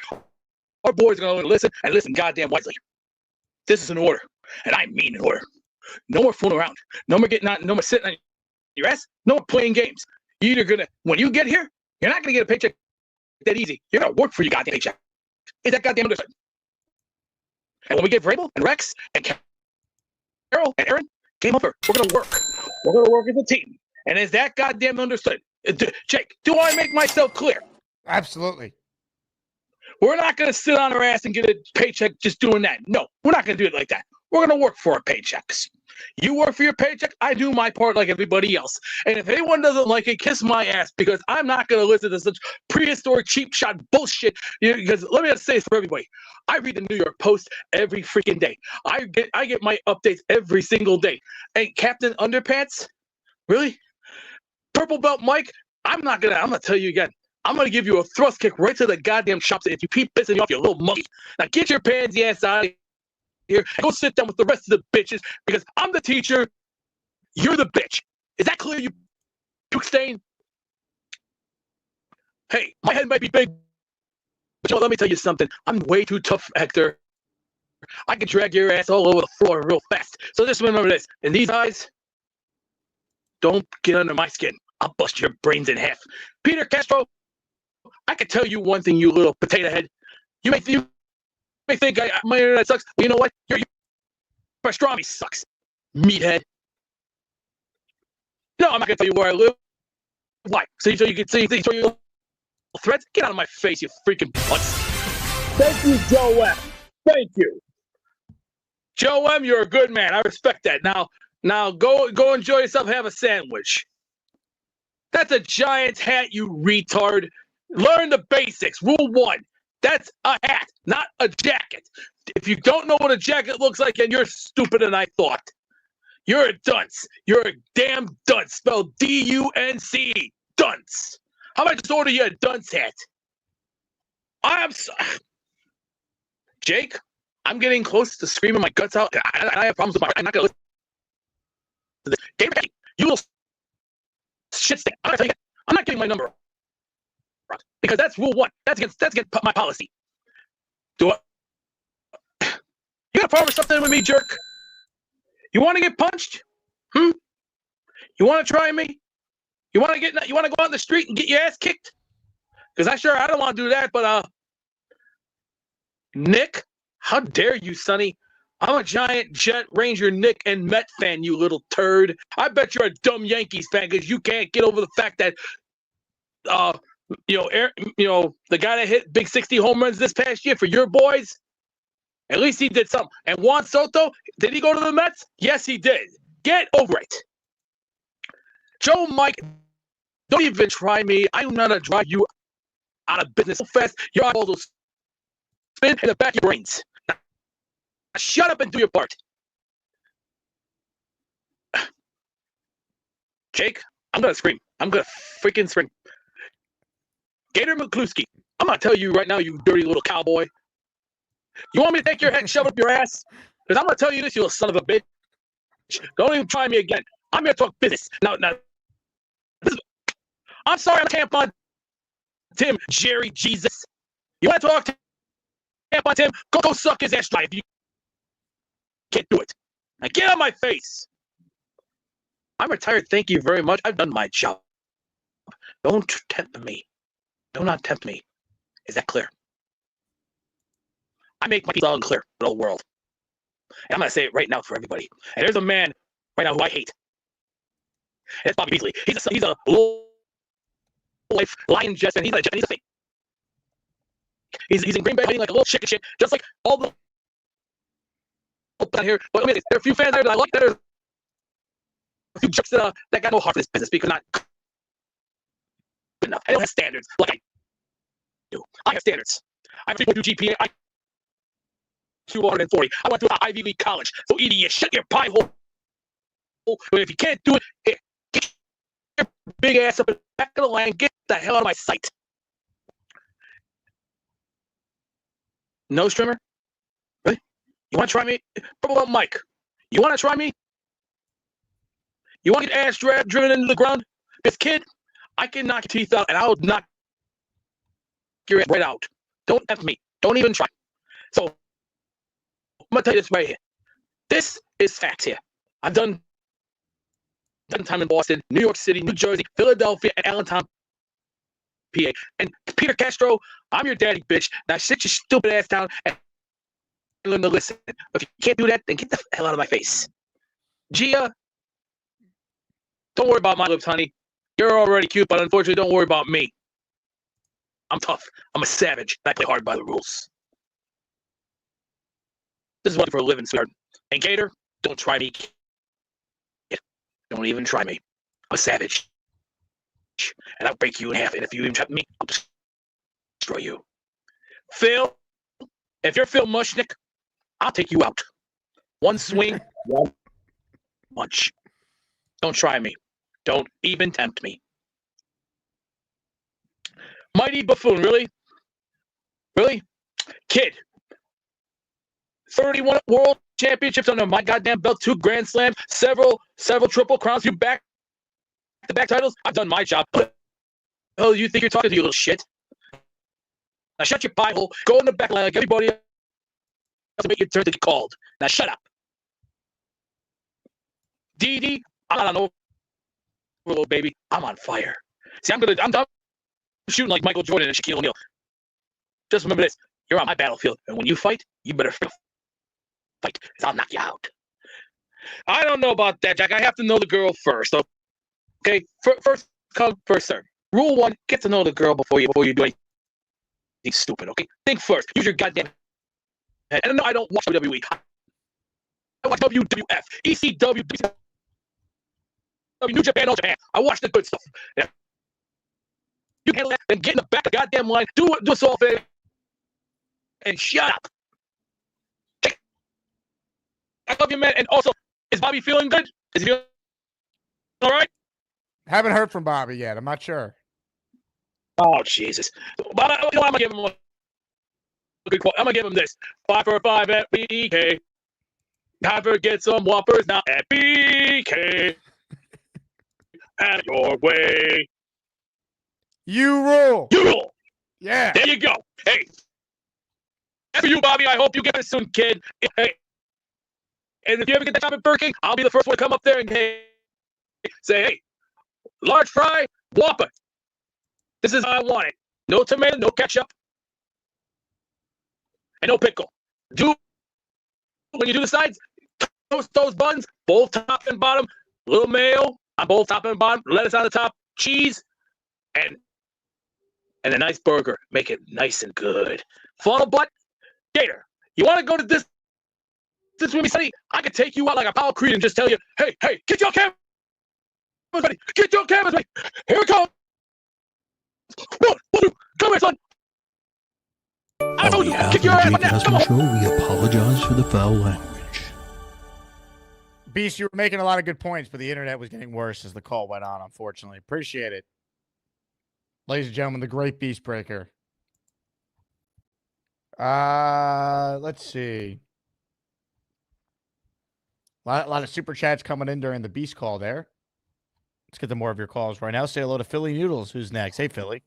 Our boys are gonna listen and listen goddamn wisely. This is an order, and I mean an order. No more fooling around. No more sitting on your ass. No more playing games. You're either gonna, when you get here, you're not gonna get a paycheck that easy. You're gonna work for your goddamn paycheck. Is that goddamn understood? And when we get Vrabel and Rex and Carol and Aaron, game over. We're gonna work. We're gonna work as a team. And is that goddamn understood? Jake, do I make myself clear? Absolutely. We're not going to sit on our ass and get a paycheck just doing that. No, we're not going to do it like that. We're going to work for our paychecks. You work for your paycheck, I do my part like everybody else. And if anyone doesn't like it, kiss my ass, because I'm not going to listen to such prehistoric cheap shot bullshit. Because let me just say this for everybody. I read the New York Post every freaking day. I get my updates every single day. And Captain Underpants? Really? Purple Belt Mike? I'm gonna tell you again. I'm gonna give you a thrust kick right to the goddamn chops if you keep pissing me off, you little monkey. Now get your pansy ass out of here and go sit down with the rest of the bitches, because I'm the teacher, you're the bitch. Is that clear, you puke stain? Hey, my head might be big, but let me tell you something. I'm way too tough, Hector. I can drag your ass all over the floor real fast. So just remember this. In these eyes, don't get under my skin. I'll bust your brains in half. Peter Castro, I can tell you one thing, you little potato head. You may think my internet sucks. Well, you know what? Your pastrami sucks, meathead. No, I'm not going to tell you where I live. Why? So you can see your little threats? Get out of my face, you freaking butts. Thank you, Joe M. Thank you. Joe M., you're a good man. I respect that. Now go enjoy yourself. Have a sandwich. That's a Giants hat, you retard. Learn the basics. Rule 1. That's a hat, not a jacket. If you don't know what a jacket looks like, then you're stupider than I thought. You're a dunce. You're a damn dunce. Spelled D-U-N-C. Dunce. How about I just order you a dunce hat? Jake, I'm getting close to screaming my guts out. I have problems with I'm not going to listen to this. David, you little shit stick. I'm not giving my number out, because that's rule 1. That's against my policy. You got a problem with something with me, jerk? You want to get punched? You want to try me? You want to go out in the street and get your ass kicked? Because I don't want to do that, but Nick, how dare you, Sonny? I'm a Giant, Jet, Ranger, Nick, and Met fan, you little turd. I bet you're a dumb Yankees fan because you can't get over the fact that, the guy that hit big 60 home runs this past year for your boys, at least he did something. And Juan Soto, did he go to the Mets? Yes, he did. Get over it. Joe Mike, don't even try me. I'm not going to drive you out of business so fast. Your eyeballs will spin in the back of your brains. Now, shut up and do your part. Jake, I'm going to scream. I'm going to freaking scream. Gator McCluskey, I'm going to tell you right now, you dirty little cowboy. You want me to take your head and shove it up your ass? Because I'm going to tell you this, you little son of a bitch. Don't even try me again. I'm here to talk business. Now, I'm sorry, I'm tampon Tim, Jerry, Jesus. You want to talk to tampon Tim? Go suck his ass dry if you can't do it. Now get out of my face. I'm retired, thank you very much. I've done my job. Don't tempt me. Do not tempt me. Is that clear? I make my piece loud and clear for the whole world. And I'm going to say it right now for everybody. And there's a man right now who I hate. And it's Bobby Beasley. He's a low-life Lion Jets fan. He's a fake. He's in Green Bay fighting like a little chicken shit, just like all the down here. But there are a few fans there that I like. There's a few jerks that got no heart for this business because not good enough. I don't have standards like I do. I have standards. I have a 3.2 GPA. I 240. I went to an Ivy League college. So Edie, you shut your pie hole. But if you can't do it, here, get your big ass up in the back of the line. Get the hell out of my sight. No strimmer? Really? You want to try me? What about Mike? You want to try me? You want to get ass driven into the ground? This kid, I can knock your teeth out, and I'll knock your ass right out. Don't F me. Don't even try. So, I'm going to tell you this right here. This is facts here. I've done time in Boston, New York City, New Jersey, Philadelphia, and Allentown, PA. And Peter Castro, I'm your daddy, bitch. Now sit your stupid ass down and learn to listen. If you can't do that, then get the hell out of my face. Gia, don't worry about my lips, honey. You're already cute, but unfortunately, don't worry about me. I'm tough. I'm a savage. I play hard by the rules. This is what I do for a living, sweetheart. And Gator, don't try me. Don't even try me. I'm a savage. And I'll break you in half. And if you even try me, I'll destroy you. Phil, if you're Phil Mushnick, I'll take you out. One swing, one punch. Don't try me. Don't even tempt me. Mighty Buffoon, really? Really? Kid. 31 world championships under my goddamn belt, 2 Grand Slams, several triple crowns, you back-to-back titles. I've done my job. What the hell do you think you're talking to, you little shit? Now shut your pie hole, go in the back line like everybody else and wait your turn to get called. Now shut up. Dee, I'm not on over, little baby. I'm on fire. See, I'm done shooting like Michael Jordan and Shaquille O'Neal. Just remember this. You're on my battlefield, and when you fight, you better fight, because I'll knock you out. I don't know about that, Jack. I have to know the girl first. Okay, first come, first serve. Rule 1: get to know the girl before you do anything stupid. Okay, think first. Use your goddamn head. And no, I don't watch WWE. I watch WWF, ECW, New Japan, All Japan. I watch the good stuff. Yeah. You handle that, then get in the back of the goddamn line. Do us all favor, and shut up. I love you, man. And also, is Bobby feeling good? Is he feeling all right? Haven't heard from Bobby yet. I'm not sure. Oh, Jesus. But I'm going to give him a good quote. I'm going to give him this. 5 for 5 at BK. Time to get some Whoppers now at BK. Have your way. You rule. You rule. Yeah. There you go. Hey. For you, Bobby, I hope you get this soon, kid. Hey. And if you ever get the job at Burger King, I'll be the first one to come up there and say, hey, large fry, Whopper. This is how I want it. No tomato, no ketchup, and no pickle. When you do the sides, toast those buns, both top and bottom, little mayo on both top and bottom, lettuce on the top, cheese, and a nice burger. Make it nice and good. Funnel butt, Gator, you want to go to this with me, Sonny? I could take you out like a Apollo Creed and just tell you, hey, get your cameras ready. Get your cameras ready. Here it comes. One, two, come here, son. I told you, kick your ass now. Come on. Show, we apologize for the foul language. Beast, you were making a lot of good points, but the internet was getting worse as the call went on, unfortunately. Appreciate it. Ladies and gentlemen, the great Beast Breaker. Let's see. A lot of super chats coming in during the Beast call there. Let's get to more of your calls right now. Say hello to Philly Noodles, who's next. Hey, Philly.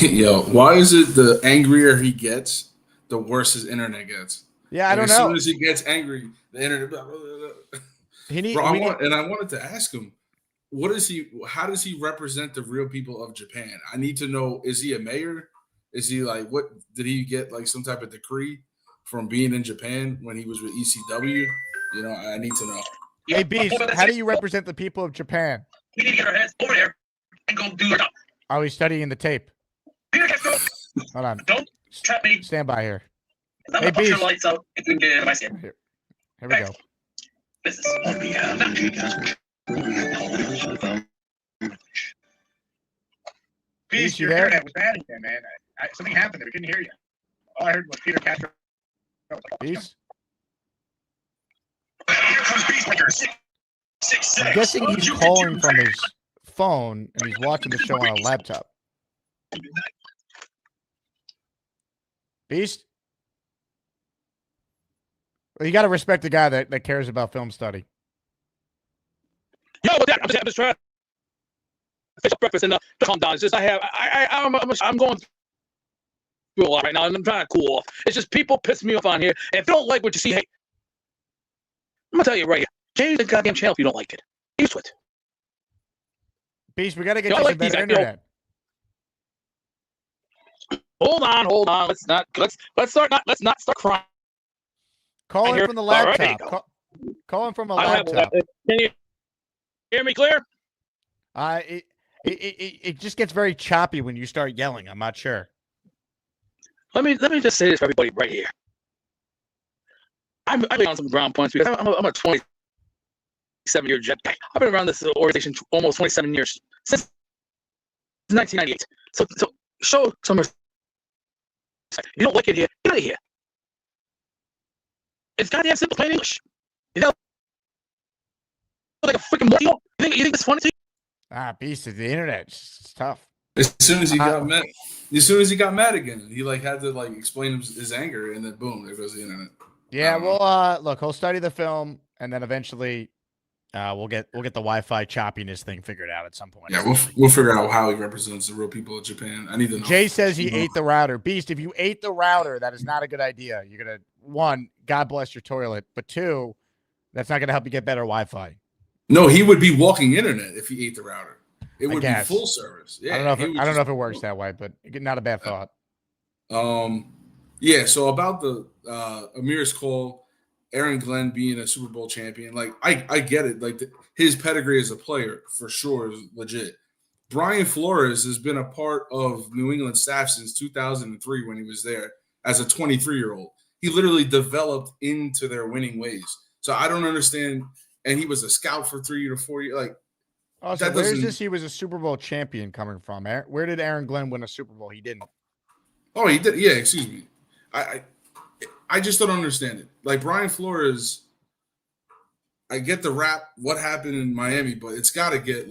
Yo, why is it the angrier he gets, the worse his internet gets? Yeah, I don't know. As soon as he gets angry, the internet. I wanted to ask him, what is he? How does he represent the real people of Japan? I need to know. Is he a mayor? Is he like what? Did he get like some type of decree from being in Japan when he was with ECW? You know, I need to know. Hey, Beast, how do you represent the people of Japan? We need to get our heads over there and go do our job. Are we studying the tape? Hold on. Don't trap me. Stand by here. I'm Hey, gonna push your Beast. lights out if we can get my skin. Here we go. Business. On behalf of Beast, you your there? internet was bad again, man. Something happened there. We couldn't hear you. All I heard was Peter Castro. Beast? Here comes Beastmaker. 666. I'm guessing he's calling from his phone and he's watching the show on a laptop. Beast? Well, you got to respect the guy that cares about film study. Yo, with that, I'm just trying to finish breakfast and calm down. It's just I'm going through a lot right now, and I'm trying to cool off. It's just people piss me off on here. And if you don't like what you see, hey, I'm gonna tell you right here, change the goddamn channel if you don't like it. Used to it. Beast, we got to get You you know, some like better these, you know- internet. Hold on. Let's not start crying. Call Here. in from the All right, laptop. there you Call in from a I have- laptop. Can you hear me clear? It just gets very choppy when you start yelling. I'm not sure. Let me just say this for everybody right here. I've been on some ground points because I'm a 27-year Jet guy. I've been around this organization almost 27 years, since 1998. So show some respect. You don't like it here, get out of here. It's goddamn simple, plain English. You know, like a freaking deal. You think it's funny to you? Beast, the internet. It's tough. As soon as he got mad again, he had to explain his anger, and then boom, there goes the internet. Yeah, well, look, he'll study the film, and then eventually, we'll get the Wi-Fi choppiness thing figured out at some point. Yeah, we'll figure out how he represents the real people of Japan. I need to know. Jay says he ate the router. Beast, if you ate the router, that is not a good idea. You're gonna, one, God bless your toilet, but two, that's not gonna help you get better Wi-Fi. No, he would be walking internet if he ate the router. It would be full service. Yeah, I don't know if it works that way, but not a bad thought. Yeah. So about the Amir's call, Aaron Glenn being a Super Bowl champion, I get it. His pedigree as a player for sure is legit. Brian Flores has been a part of New England staff since 2003 when he was there as a 23-year-old. He literally developed into their winning ways. So I don't understand. And he was a scout for 3 to 4 years. So where's this? He was a Super Bowl champion coming from. Where did Aaron Glenn win a Super Bowl? He didn't. Oh, he did. Yeah, excuse me. I just don't understand it. Brian Flores, I get the rap, what happened in Miami, but it's got to get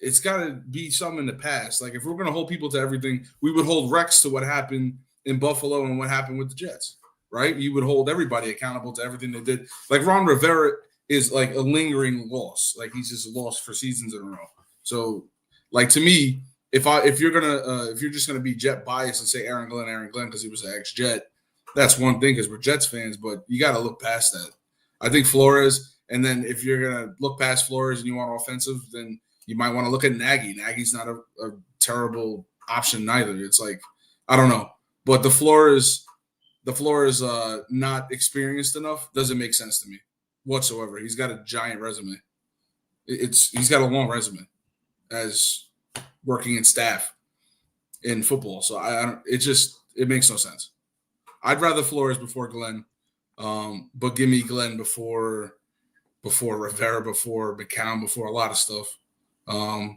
it's got to be something in the past. If we're going to hold people to everything, we would hold Rex to what happened in Buffalo and what happened with the Jets, right? You would hold everybody accountable to everything they did. Ron Rivera is a lingering loss. He's just lost for seasons in a row. So, to me, if you're just gonna be Jet biased and say Aaron Glenn because he was an ex-Jet, that's one thing because we're Jets fans. But you got to look past that. I think Flores, and then if you're gonna look past Flores and you want offensive, then you might want to look at Nagy. Nagy's not a terrible option neither. It's I don't know, but the Flores not experienced enough doesn't make sense to me whatsoever. He's got a giant resume. He's got a long resume as working in staff in football. So it makes no sense. I'd rather Flores before Glenn, but give me Glenn before Rivera, before McCown, before a lot of stuff. I'll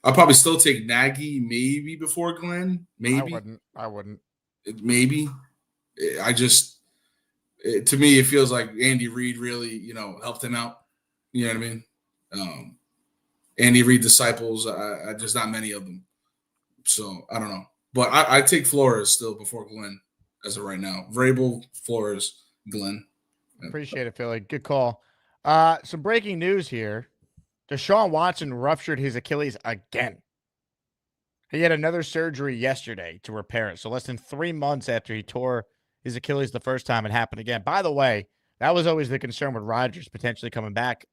probably still take Nagy maybe before Glenn. Maybe I wouldn't. Maybe. To me, it feels like Andy Reid really, helped him out. You know what I mean? Andy Reid disciples, I just not many of them. So I don't know. But I take Flores still before Glenn as of right now. Vrabel, Flores, Glenn. Appreciate it, Philly. Good call. Some breaking news here. Deshaun Watson ruptured his Achilles again. He had another surgery yesterday to repair it. So less than 3 months after he tore his Achilles the first time, it happened again. By the way, that was always the concern with Rodgers potentially coming back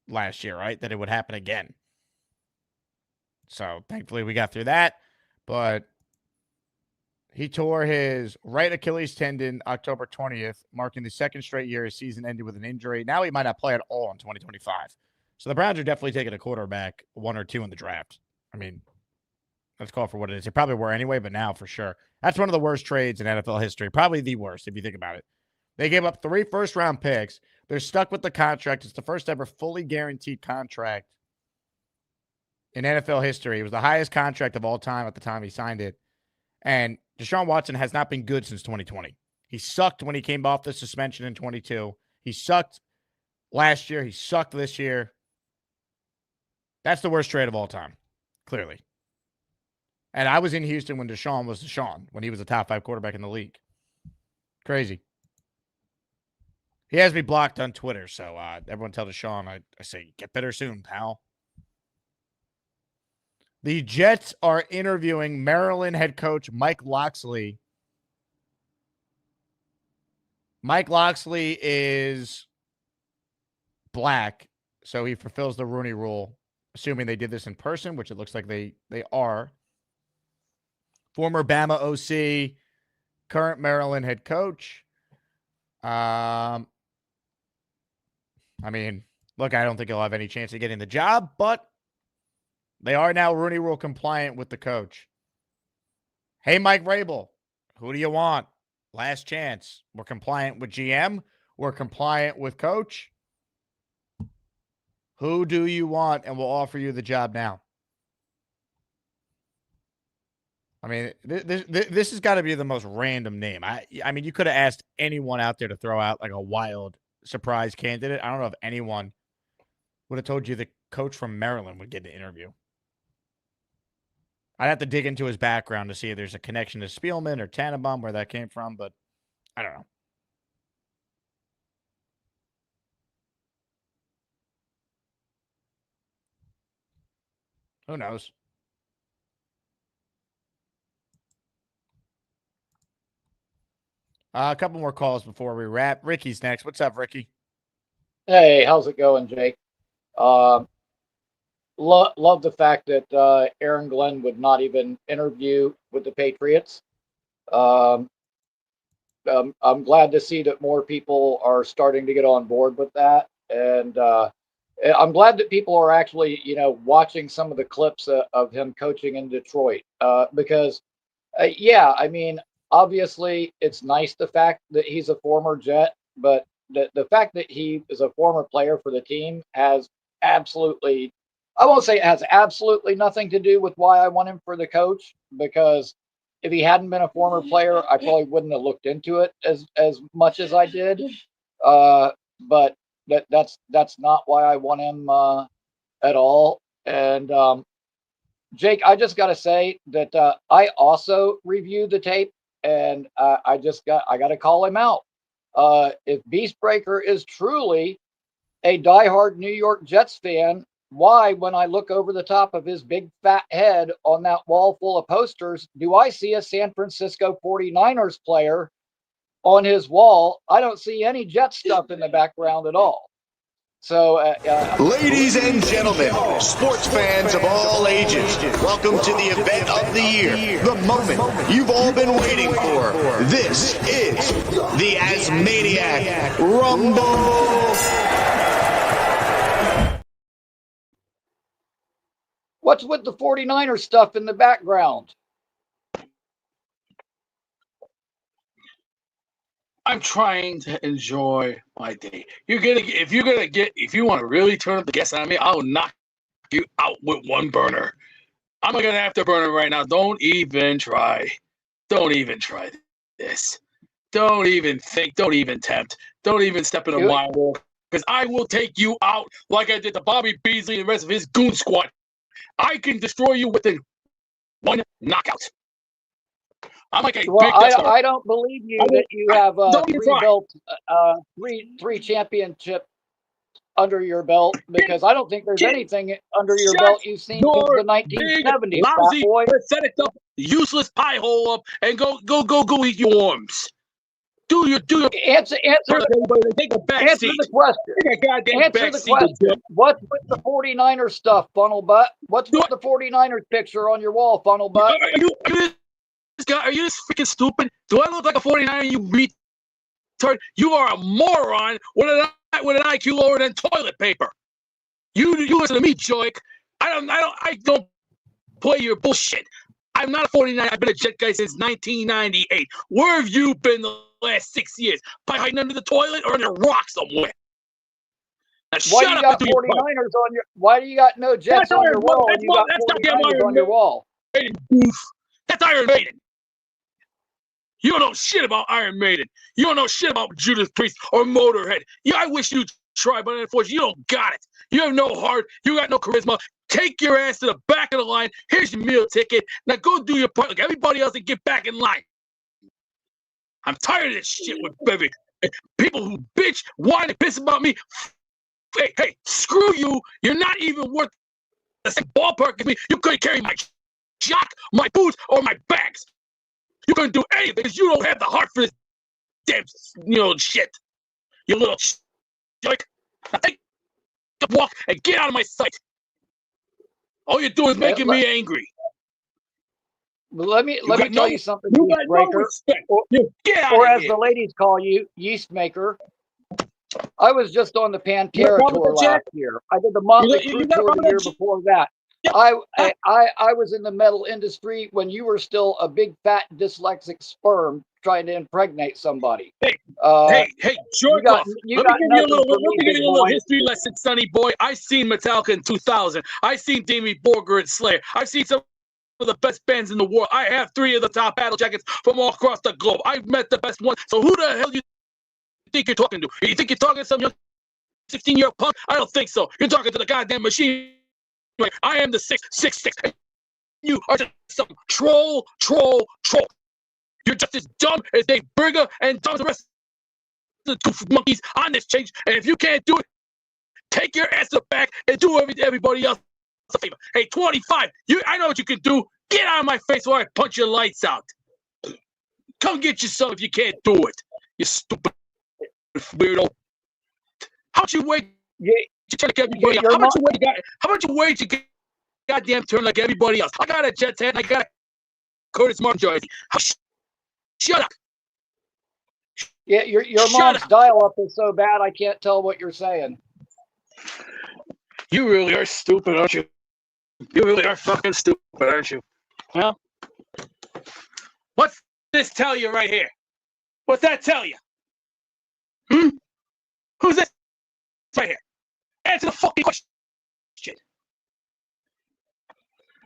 last year, right? That it would happen again. So thankfully we got through that. But He tore his right Achilles tendon October 20th, marking the second straight year his season ended with an injury. Now he might not play at all in 2025. So the Browns are definitely taking a quarterback, 1 or 2 in the draft. I mean, let's call it for what it is. They probably were anyway, but now for sure. That's one of the worst trades in NFL history. Probably the worst, if you think about it. They gave up 3 first-round picks. They're stuck with the contract. It's the first ever fully guaranteed contract in NFL history. It was the highest contract of all time at the time he signed it. And Deshaun Watson has not been good since 2020. He sucked when he came off the suspension in 22. He sucked last year. He sucked this year. That's the worst trade of all time, clearly. And I was in Houston when Deshaun was Deshaun, when he was a top 5 quarterback in the league. Crazy. He has me blocked on Twitter, so everyone tell Deshaun, I say, get better soon, pal. The Jets are interviewing Maryland head coach Mike Locksley. Mike Locksley is black, so he fulfills the Rooney Rule, assuming they did this in person, which it looks like they are. Former Bama OC, current Maryland head coach. I mean, look, I don't think he'll have any chance of getting the job, but they are now Rooney Rule compliant with the coach. Hey, Mike Vrabel, who do you want? Last chance. We're compliant with GM. We're compliant with coach. Who do you want? And we'll offer you the job now. I mean, this has got to be the most random name. I mean, you could have asked anyone out there to throw out like a wild surprise candidate. I don't know if anyone would have told you the coach from Maryland would get an interview. I'd have to dig into his background to see if there's a connection to Spielman or Tannenbaum, where that came from, but I don't know. Who knows? A couple more calls before we wrap. Ricky's next. What's up, Ricky? Hey, how's it going, Jake? Love the fact that Aaron Glenn would not even interview with the Patriots. I'm glad to see that more people are starting to get on board with that, and I'm glad that people are actually, watching some of the clips of him coaching in Detroit. Because, yeah, I mean, obviously, it's nice the fact that he's a former Jet, but the fact that he is a former player for the team has absolutely, I won't say it has absolutely nothing to do with why I want him for the coach, because if he hadn't been a former player, I probably wouldn't have looked into it as much as I did. But that's not why I want him at all. And Jake, I just got to say that I also reviewed the tape, and I got to call him out. If Beastbreaker is truly a diehard New York Jets fan, why, when I look over the top of his big fat head on that wall full of posters, do I see a San Francisco 49ers player on his wall? I don't see any Jet stuff in the background at all. So, ladies and gentlemen, sports fans of all ages, welcome to the event of the year, the moment you've all been waiting for. This is the Asmaniac Rumble. What's with the 49ers stuff in the background? I'm trying to enjoy my day. If you want to really turn up the gas on me, I'll knock you out with one burner. I'm gonna afterburner right now. Don't even try. Don't even try this. Don't even think. Don't even tempt. Don't even step in a mile walk, because I will take you out like I did to Bobby Beasley and the rest of his goon squad. I can destroy you within one knockout. I'm like a big I don't believe you that you have three championship under your belt, because I don't think there's anything under your belt you've seen since the 1970s. Lousy, pathetic, useless pie hole up and go eat your worms. Do your answer the question. Answer the question. What's with the 49ers stuff, funnel butt? What's with the 49ers picture on your wall, funnel butt? Are you guy? Are you this freaking stupid? Do I look like a 49er, you retard? You are a moron with an IQ lower than toilet paper. You listen to me, Joik. I don't play your bullshit. I'm not a 49. I've been a Jet guy since 1998. Where have you been the last 6 years? Probably hiding under the toilet or in a rock somewhere. Now, Why shut you up got 49ers on your? Why do you got no Jets on your wall? And you got 49ers on your wall. That's Iron Maiden. You don't know shit about Iron Maiden. You don't know shit about Judas Priest or Motorhead. Yeah, I wish you tried, but unfortunately, you don't got it. You have no heart. You got no charisma. Take your ass to the back of the line. Here's your meal ticket. Now go do your part like everybody else and get back in line. I'm tired of this shit with baby people who bitch, whine, and piss about me. Hey, screw you. You're not even worth the same ballpark as me. You couldn't carry my jock, my boots, or my bags. You couldn't do anything because you don't have the heart for this damn, shit. You little joke. Now take a walk and get out of my sight. All you're doing is making me angry. Let me tell you something, You Yeast got no Breaker, respect. Get out or of as here. the ladies call you, Yeast Maker. I was just on the You got a Pantera problem tour with that, Jack? last year. I did the Motley You Crue got a tour problem the year with that, before that. I was in the metal industry when you were still a big fat dyslexic sperm trying to impregnate somebody. Hey, You jerk got off. you Let me got give you a nothing little. for Let me, me give big you a little boy. history lesson, Sonny boy. I seen Metallica in 2000. I seen Demi Borger and Slayer. I've seen some of the best bands in the world. I have 3 of the top battle jackets from all across the globe. I've met the best ones. So who the hell do you think you're talking to? You think you're talking to some young 16-year-old punk? I don't think so. You're talking to the goddamn machine. I am the 666. You are just some troll. You're just as dumb as Dave Berger and dumb as the rest of the two monkeys on this change. And if you can't do it, take your ass to the back and do everybody else a favor. Hey, 25, I know what you can do. Get out of my face or I punch your lights out. Come get your son if you can't do it. You stupid weirdo. How much you weigh? You turn like everybody else. How much you weigh to get goddamn turn like everybody else? I got a Jets hat and I got a Curtis Martin jersey. Shut up. Yeah, your mom's dial-up is so bad I can't tell what you're saying. You really are stupid, aren't you? You really are fucking stupid, aren't you? Well, what's this tell you right here? What's that tell you? Who's this right here? Answer the fucking question.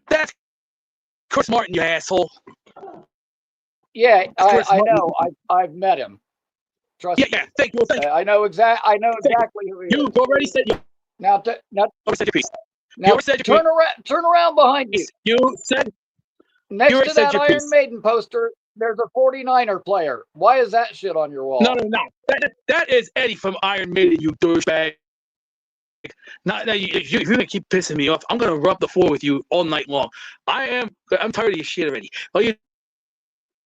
That's Chris Martin, you asshole. Yeah, I know. I've met him. Trust me. Yeah. Thank you. I know exactly who he is. You've already said you. Now, said your piece. Now turn around behind you. You said next to that Iron Maiden poster, there's a 49er player. Why is that shit on your wall? No. That is Eddie from Iron Maiden, you douchebag. Now, if you're gonna keep pissing me off, I'm gonna rub the floor with you all night long. I'm tired of your shit already. All you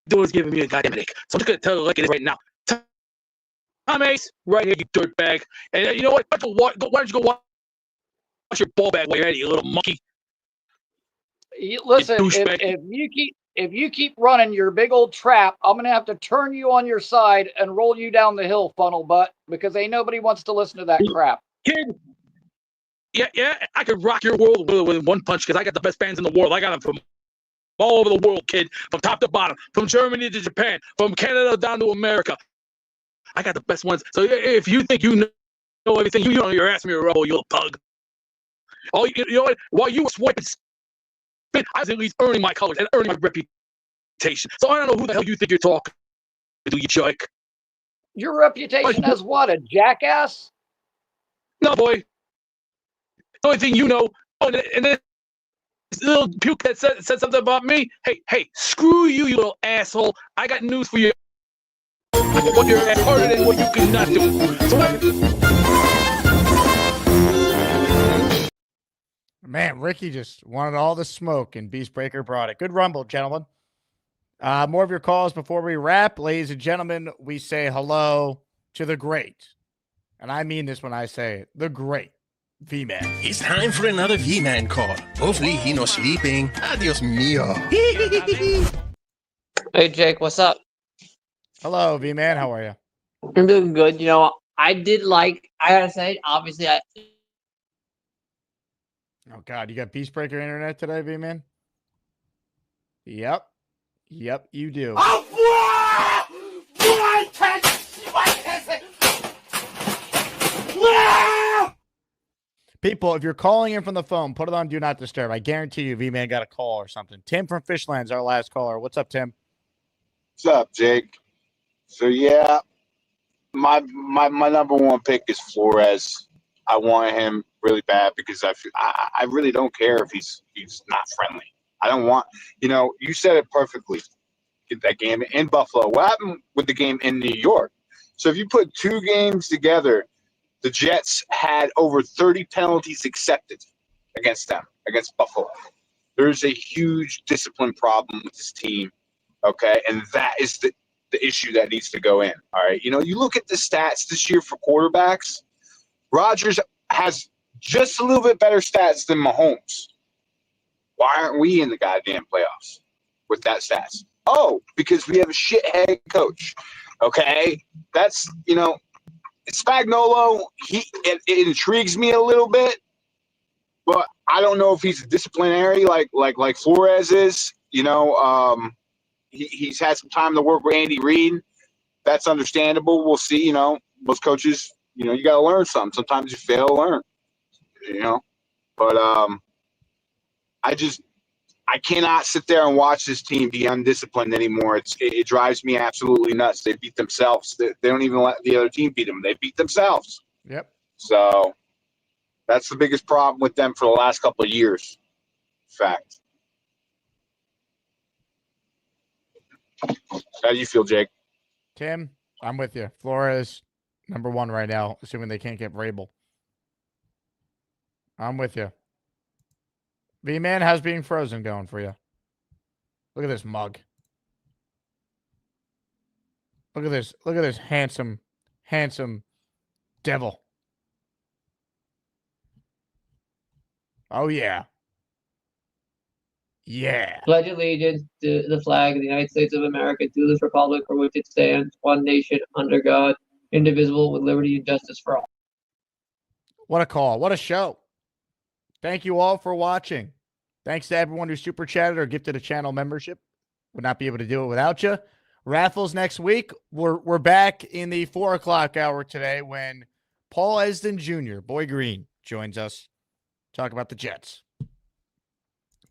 do is giving me a goddamn headache. So I'm just gonna tell you like it is right now. Tom Ace, right here, you dirtbag. And you know what? Why don't you go wash your ball bag while you're at it, you little monkey? Listen, if you keep running your big old trap, I'm gonna have to turn you on your side and roll you down the hill, funnel butt, because ain't nobody wants to listen to that crap. Kid. Yeah, I could rock your world with one punch because I got the best bands in the world. I got them from all over the world, kid, from top to bottom, from Germany to Japan, from Canada down to America. I got the best ones. So if you think you know everything, you know your ass me a rebel, you little pug. You know what? While you were swiping spit, I was at least earning my colors and earning my reputation. So I don't know who the hell you think you're talking to, you jerk. Your reputation as what? A jackass? No, boy. The only thing you know, and then this little puke that said something about me. Hey, screw you, you little asshole. I got news for you. What you're harder than what you cannot do. Man, Ricky just wanted all the smoke, and Beast Breaker brought it. Good rumble, gentlemen. More of your calls before we wrap. Ladies and gentlemen, we say hello to the great, and I mean this when I say it, the great V-Man. It's time for another V-Man call. Hopefully he no sleeping. Adios mio. Hey, Jake, what's up? Hello, V-Man. How are you? I'm doing good. You know, I gotta say, obviously, Oh, God. You got Peacebreaker internet today, V-Man? Yep. Yep, you do. People, if you're calling in from the phone, put it on Do Not Disturb. I guarantee you V-Man got a call or something. Tim from Fishland's our last caller. What's up, Tim? What's up, Jake? So, yeah, my number one pick is Flores. I want him really bad because I really don't care if he's not friendly. I don't want, you said it perfectly. Get that game in Buffalo. What happened with the game in New York? So if you put two games together, the Jets had over 30 penalties accepted against them, against Buffalo. There's a huge discipline problem with this team, okay? And that is the issue that needs to go in, all right? You look at the stats this year for quarterbacks, Rodgers has just a little bit better stats than Mahomes. Why aren't we in the goddamn playoffs with that stats? Oh, because we have a shithead coach, okay? That's, Spagnuolo, it intrigues me a little bit, but I don't know if he's a disciplinary like Flores is. He's had some time to work with Andy Reid. That's understandable. We'll see. Most coaches, you got to learn something. Sometimes you fail to learn. But I cannot sit there and watch this team be undisciplined anymore. It drives me absolutely nuts. They beat themselves. They don't even let the other team beat them. They beat themselves. Yep. So that's the biggest problem with them for the last couple of years. Fact. How do you feel, Jake? Tim, I'm with you. Flores, number one right now, assuming they can't get Vrabel. I'm with you. V-Man, how's being frozen going for you? Look at this mug. Look at this. Look at this handsome devil. Oh, yeah. Yeah. pledge allegiance to the flag of the United States of America, to this republic for which it stands, one nation, under God, indivisible, with liberty and justice for all. What a call. What a show. Thank you all for watching. Thanks to everyone who super chatted or gifted a channel membership. Would not be able to do it without you. Raffles next week. We're back in the 4 o'clock hour today when Paul Esden Jr., Boy Green, joins us. Talk about the Jets.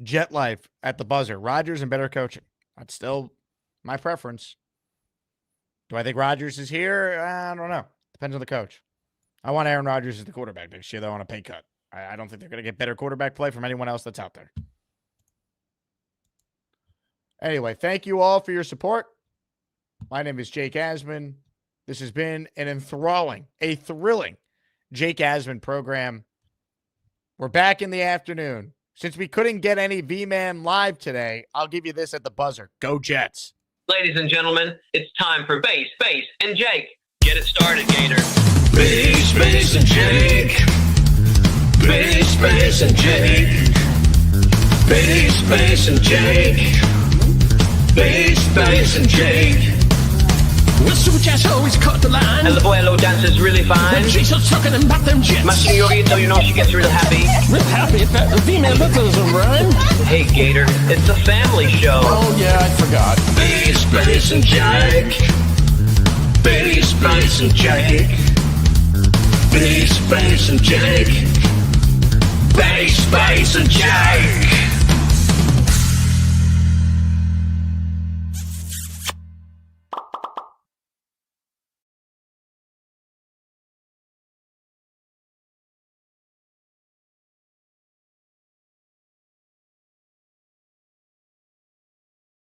Jet life at the buzzer. Rodgers and better coaching. That's still my preference. Do I think Rodgers is here? I don't know. Depends on the coach. I want Aaron Rodgers as the quarterback next year, though, on a pay cut. I don't think they're going to get better quarterback play from anyone else that's out there. Anyway, thank you all for your support. My name is Jake Asman. This has been an thrilling Jake Asman program. We're back in the afternoon. Since we couldn't get any V-Man live today, I'll give you this at the buzzer. Go Jets. Ladies and gentlemen, it's time for Bass, and Jake. Get it started, Gator. Bass, and Jake. Bass, and Jake. Bass, and Jake. Bass, and Jake. The super chats always cut the line. El abuelo dances really fine. When she's sucking and back them jets. My señorita, you know she gets real happy. Real happy if that V-Man look doesn't rhyme. Hey, Gator, it's a family show. Oh, yeah, I forgot. Bass, and Jake. Bass, and Jake. Bass, and Jake. Bass, and Jake.